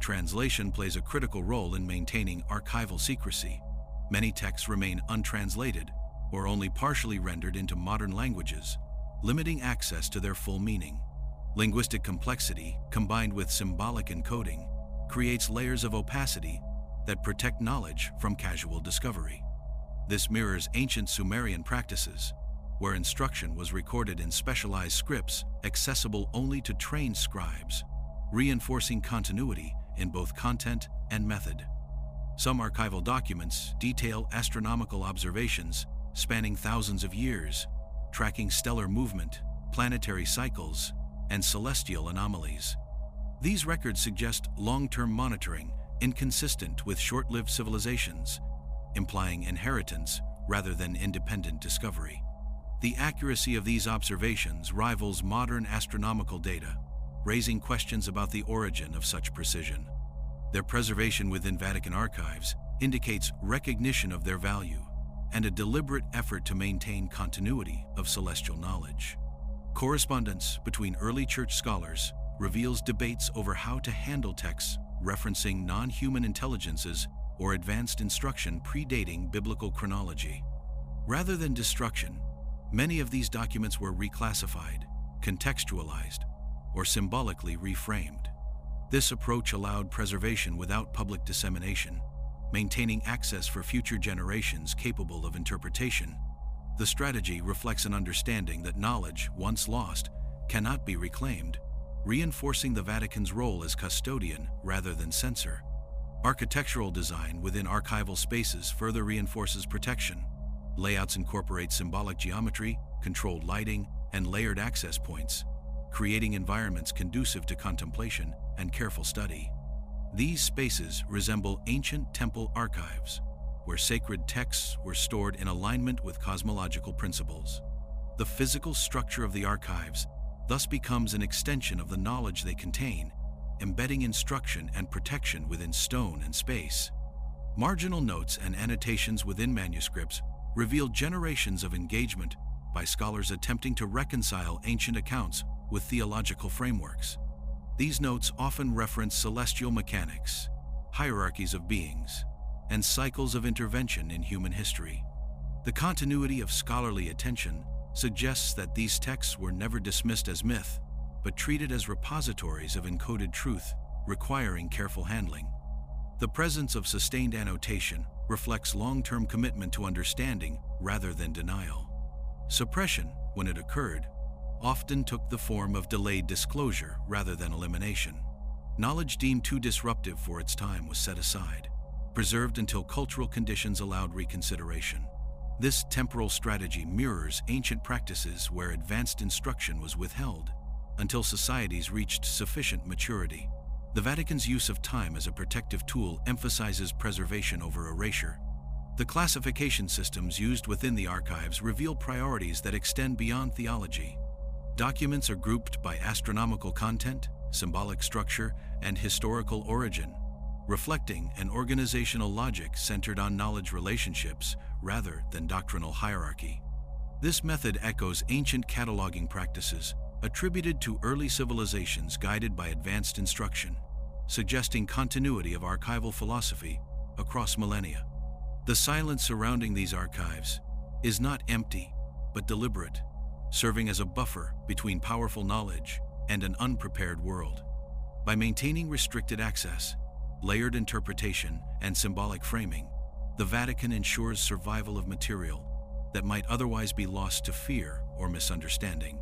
Translation plays a critical role in maintaining archival secrecy. Many texts remain untranslated or only partially rendered into modern languages, limiting access to their full meaning. Linguistic complexity, combined with symbolic encoding, creates layers of opacity that protect knowledge from casual discovery. This mirrors ancient Sumerian practices, where instruction was recorded in specialized scripts accessible only to trained scribes, reinforcing continuity in both content and method. Some archival documents detail astronomical observations spanning thousands of years, tracking stellar movement, planetary cycles, and celestial anomalies. These records suggest long-term monitoring inconsistent with short-lived civilizations, implying inheritance rather than independent discovery. The accuracy of these observations rivals modern astronomical data, raising questions about the origin of such precision. Their preservation within Vatican archives indicates recognition of their value and a deliberate effort to maintain continuity of celestial knowledge. Correspondence between early church scholars reveals debates over how to handle texts referencing non-human intelligences or advanced instruction predating biblical chronology. Rather than destruction, many of these documents were reclassified, contextualized, or symbolically reframed. This approach allowed preservation without public dissemination, maintaining access for future generations capable of interpretation. The strategy reflects an understanding that knowledge, once lost, cannot be reclaimed, reinforcing the Vatican's role as custodian rather than censor. Architectural design within archival spaces further reinforces protection. Layouts incorporate symbolic geometry, controlled lighting, and layered access points, creating environments conducive to contemplation and careful study. These spaces resemble ancient temple archives, where sacred texts were stored in alignment with cosmological principles. The physical structure of the archives thus becomes an extension of the knowledge they contain, embedding instruction and protection within stone and space. Marginal notes and annotations within manuscripts reveal generations of engagement by scholars attempting to reconcile ancient accounts with theological frameworks. These notes often reference celestial mechanics, hierarchies of beings, and cycles of intervention in human history. The continuity of scholarly attention suggests that these texts were never dismissed as myth, but treated as repositories of encoded truth, requiring careful handling. The presence of sustained annotation reflects long-term commitment to understanding rather than denial. Suppression, when it occurred, often took the form of delayed disclosure rather than elimination. Knowledge deemed too disruptive for its time was set aside, preserved until cultural conditions allowed reconsideration. This temporal strategy mirrors ancient practices where advanced instruction was withheld until societies reached sufficient maturity. The Vatican's use of time as a protective tool emphasizes preservation over erasure. The classification systems used within the archives reveal priorities that extend beyond theology. Documents are grouped by astronomical content, symbolic structure, and historical origin, reflecting an organizational logic centered on knowledge relationships rather than doctrinal hierarchy. This method echoes ancient cataloging practices attributed to early civilizations guided by advanced instruction, suggesting continuity of archival philosophy across millennia. The silence surrounding these archives is not empty, but deliberate, serving as a buffer between powerful knowledge and an unprepared world. By maintaining restricted access, layered interpretation, and symbolic framing, the Vatican ensures survival of material that might otherwise be lost to fear or misunderstanding.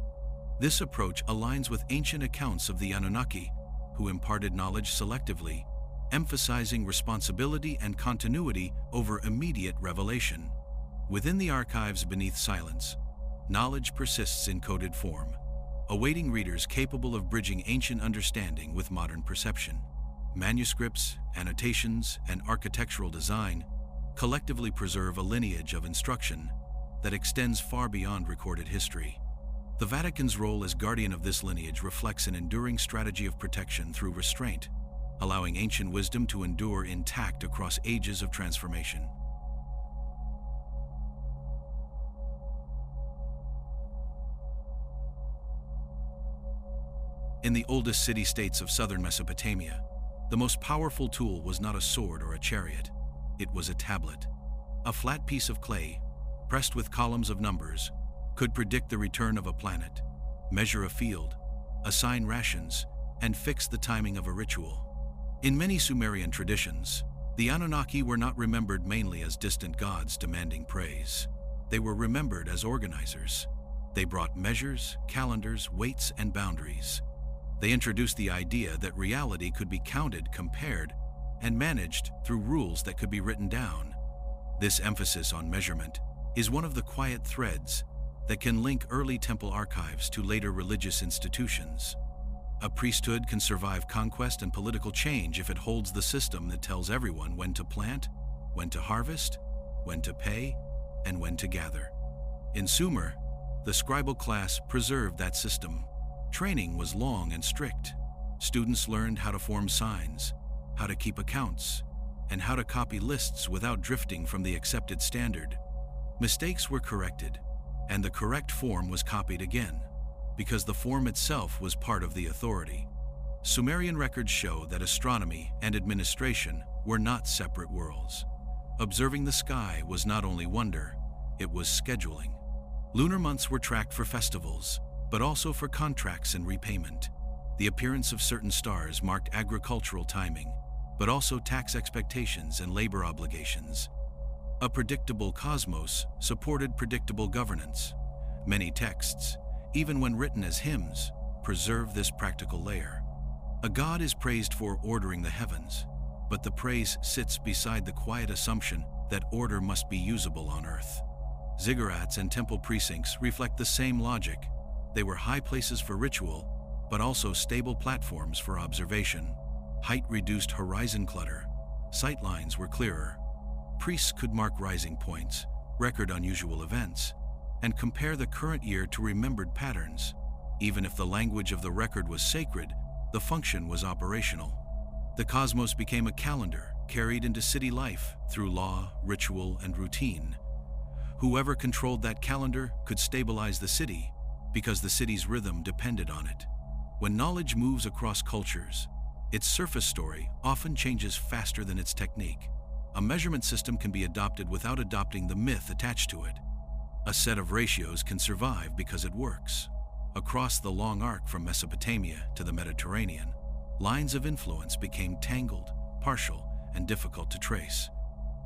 This approach aligns with ancient accounts of the Anunnaki, who imparted knowledge selectively, emphasizing responsibility and continuity over immediate revelation. Within the archives beneath silence, knowledge persists in coded form, awaiting readers capable of bridging ancient understanding with modern perception. Manuscripts, annotations, and architectural design collectively preserve a lineage of instruction that extends far beyond recorded history. The Vatican's role as guardian of this lineage reflects an enduring strategy of protection through restraint, allowing ancient wisdom to endure intact across ages of transformation. In the oldest city-states of southern Mesopotamia, the most powerful tool was not a sword or a chariot. It was a tablet. A flat piece of clay, pressed with columns of numbers, could predict the return of a planet, measure a field, assign rations, and fix the timing of a ritual. In many Sumerian traditions, the Anunnaki were not remembered mainly as distant gods demanding praise. They were remembered as organizers. They brought measures, calendars, weights, and boundaries. They introduced the idea that reality could be counted, compared, and managed through rules that could be written down. This emphasis on measurement is one of the quiet threads that can link early temple archives to later religious institutions. A priesthood can survive conquest and political change if it holds the system that tells everyone when to plant, when to harvest, when to pay, and when to gather. In Sumer, the scribal class preserved that system. Training was long and strict. Students learned how to form signs, how to keep accounts, and how to copy lists without drifting from the accepted standard. Mistakes were corrected, and the correct form was copied again, because the form itself was part of the authority. Sumerian records show that astronomy and administration were not separate worlds. Observing the sky was not only wonder, it was scheduling. Lunar months were tracked for festivals, but also for contracts and repayment. The appearance of certain stars marked agricultural timing, but also tax expectations and labor obligations. A predictable cosmos supported predictable governance. Many texts, even when written as hymns, preserve this practical layer. A god is praised for ordering the heavens, but the praise sits beside the quiet assumption that order must be usable on earth. Ziggurats and temple precincts reflect the same logic. They were high places for ritual, but also stable platforms for observation. Height reduced horizon clutter. Sight lines were clearer. Priests could mark rising points, record unusual events, and compare the current year to remembered patterns. Even if the language of the record was sacred, the function was operational. The cosmos became a calendar carried into city life through law, ritual, and routine. Whoever controlled that calendar could stabilize the city because the city's rhythm depended on it. When knowledge moves across cultures, its surface story often changes faster than its technique. A measurement system can be adopted without adopting the myth attached to it. A set of ratios can survive because it works. Across the long arc from Mesopotamia to the Mediterranean, lines of influence became tangled, partial, and difficult to trace.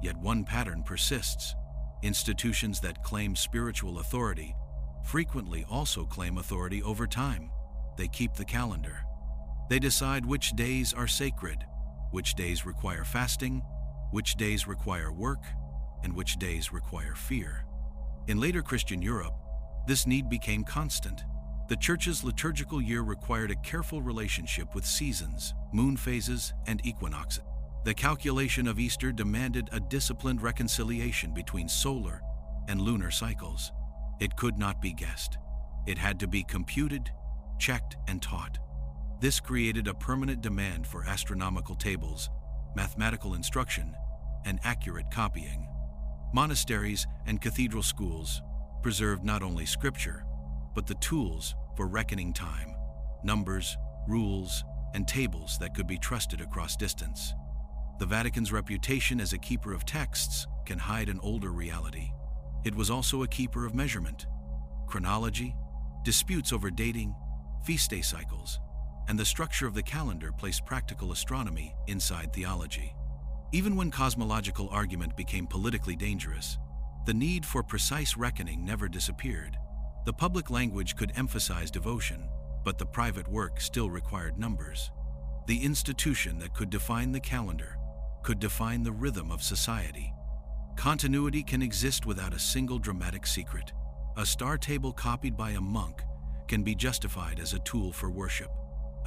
Yet one pattern persists. Institutions that claim spiritual authority frequently also claim authority over time. They keep the calendar. They decide which days are sacred, which days require fasting, which days require work, and which days require fear. In later Christian Europe, this need became constant. The Church's liturgical year required a careful relationship with seasons, moon phases, and equinoxes. The calculation of Easter demanded a disciplined reconciliation between solar and lunar cycles. It could not be guessed. It had to be computed, checked, and taught. This created a permanent demand for astronomical tables, mathematical instruction, and accurate copying. Monasteries and cathedral schools preserved not only scripture, but the tools for reckoning time, numbers, rules, and tables that could be trusted across distance. The Vatican's reputation as a keeper of texts can hide an older reality. It was also a keeper of measurement, chronology, disputes over dating, feast day cycles, and the structure of the calendar placed practical astronomy inside theology. Even when cosmological argument became politically dangerous, the need for precise reckoning never disappeared. The public language could emphasize devotion, but the private work still required numbers. The institution that could define the calendar could define the rhythm of society. Continuity can exist without a single dramatic secret. A star table copied by a monk can be justified as a tool for worship.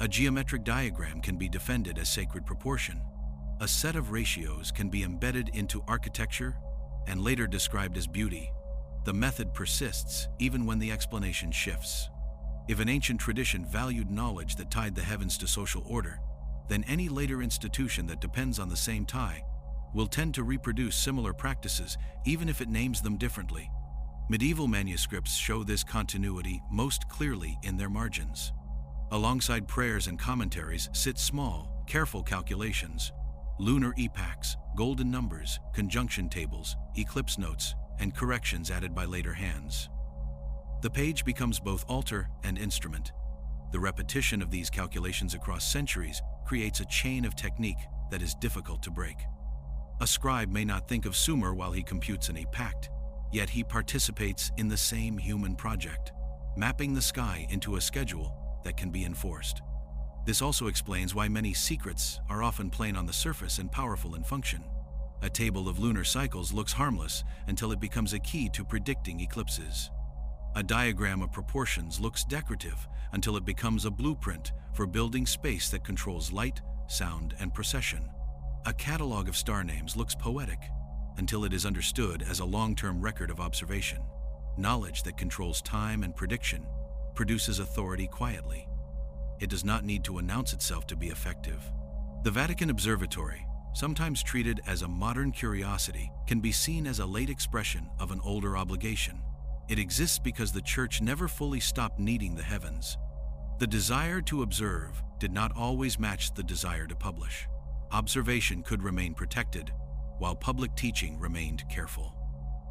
A geometric diagram can be defended as sacred proportion. A set of ratios can be embedded into architecture and later described as beauty. The method persists even when the explanation shifts. If an ancient tradition valued knowledge that tied the heavens to social order, then any later institution that depends on the same tie will tend to reproduce similar practices even if it names them differently. Medieval manuscripts show this continuity most clearly in their margins. Alongside prayers and commentaries sit small, careful calculations, lunar epochs, golden numbers, conjunction tables, eclipse notes, and corrections added by later hands. The page becomes both altar and instrument. The repetition of these calculations across centuries creates a chain of technique that is difficult to break. A scribe may not think of Sumer while he computes an epoch, yet he participates in the same human project, mapping the sky into a schedule that can be enforced. This also explains why many secrets are often plain on the surface and powerful in function. A table of lunar cycles looks harmless until it becomes a key to predicting eclipses. A diagram of proportions looks decorative until it becomes a blueprint for building space that controls light, sound, and precession. A catalog of star names looks poetic until it is understood as a long-term record of observation. Knowledge that controls time and prediction produces authority quietly. It does not need to announce itself to be effective. The Vatican Observatory, sometimes treated as a modern curiosity, can be seen as a late expression of an older obligation. It exists because the Church never fully stopped needing the heavens. The desire to observe did not always match the desire to publish. Observation could remain protected, while public teaching remained careful.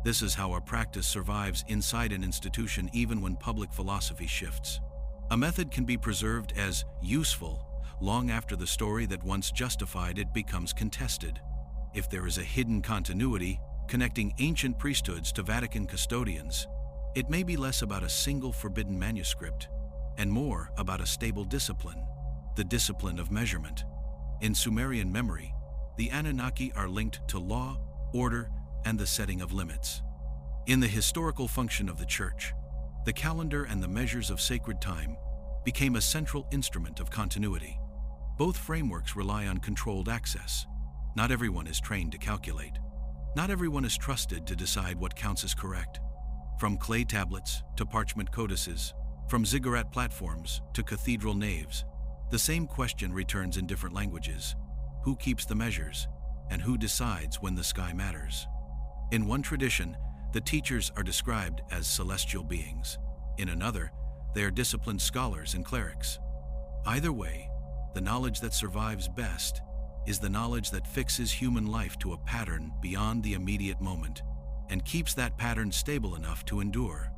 This is how a practice survives inside an institution even when public philosophy shifts. A method can be preserved as useful long after the story that once justified it becomes contested. If there is a hidden continuity connecting ancient priesthoods to Vatican custodians, it may be less about a single forbidden manuscript and more about a stable discipline, the discipline of measurement. In Sumerian memory, the Anunnaki are linked to law, order, and the setting of limits. In the historical function of the Church, the calendar and the measures of sacred time became a central instrument of continuity. Both frameworks rely on controlled access. Not everyone is trained to calculate. Not everyone is trusted to decide what counts as correct. From clay tablets to parchment codices, from ziggurat platforms to cathedral naves, the same question returns in different languages. Who keeps the measures, and who decides when the sky matters? In one tradition, the teachers are described as celestial beings. In another, they are disciplined scholars and clerics. Either way, the knowledge that survives best is the knowledge that fixes human life to a pattern beyond the immediate moment and keeps that pattern stable enough to endure.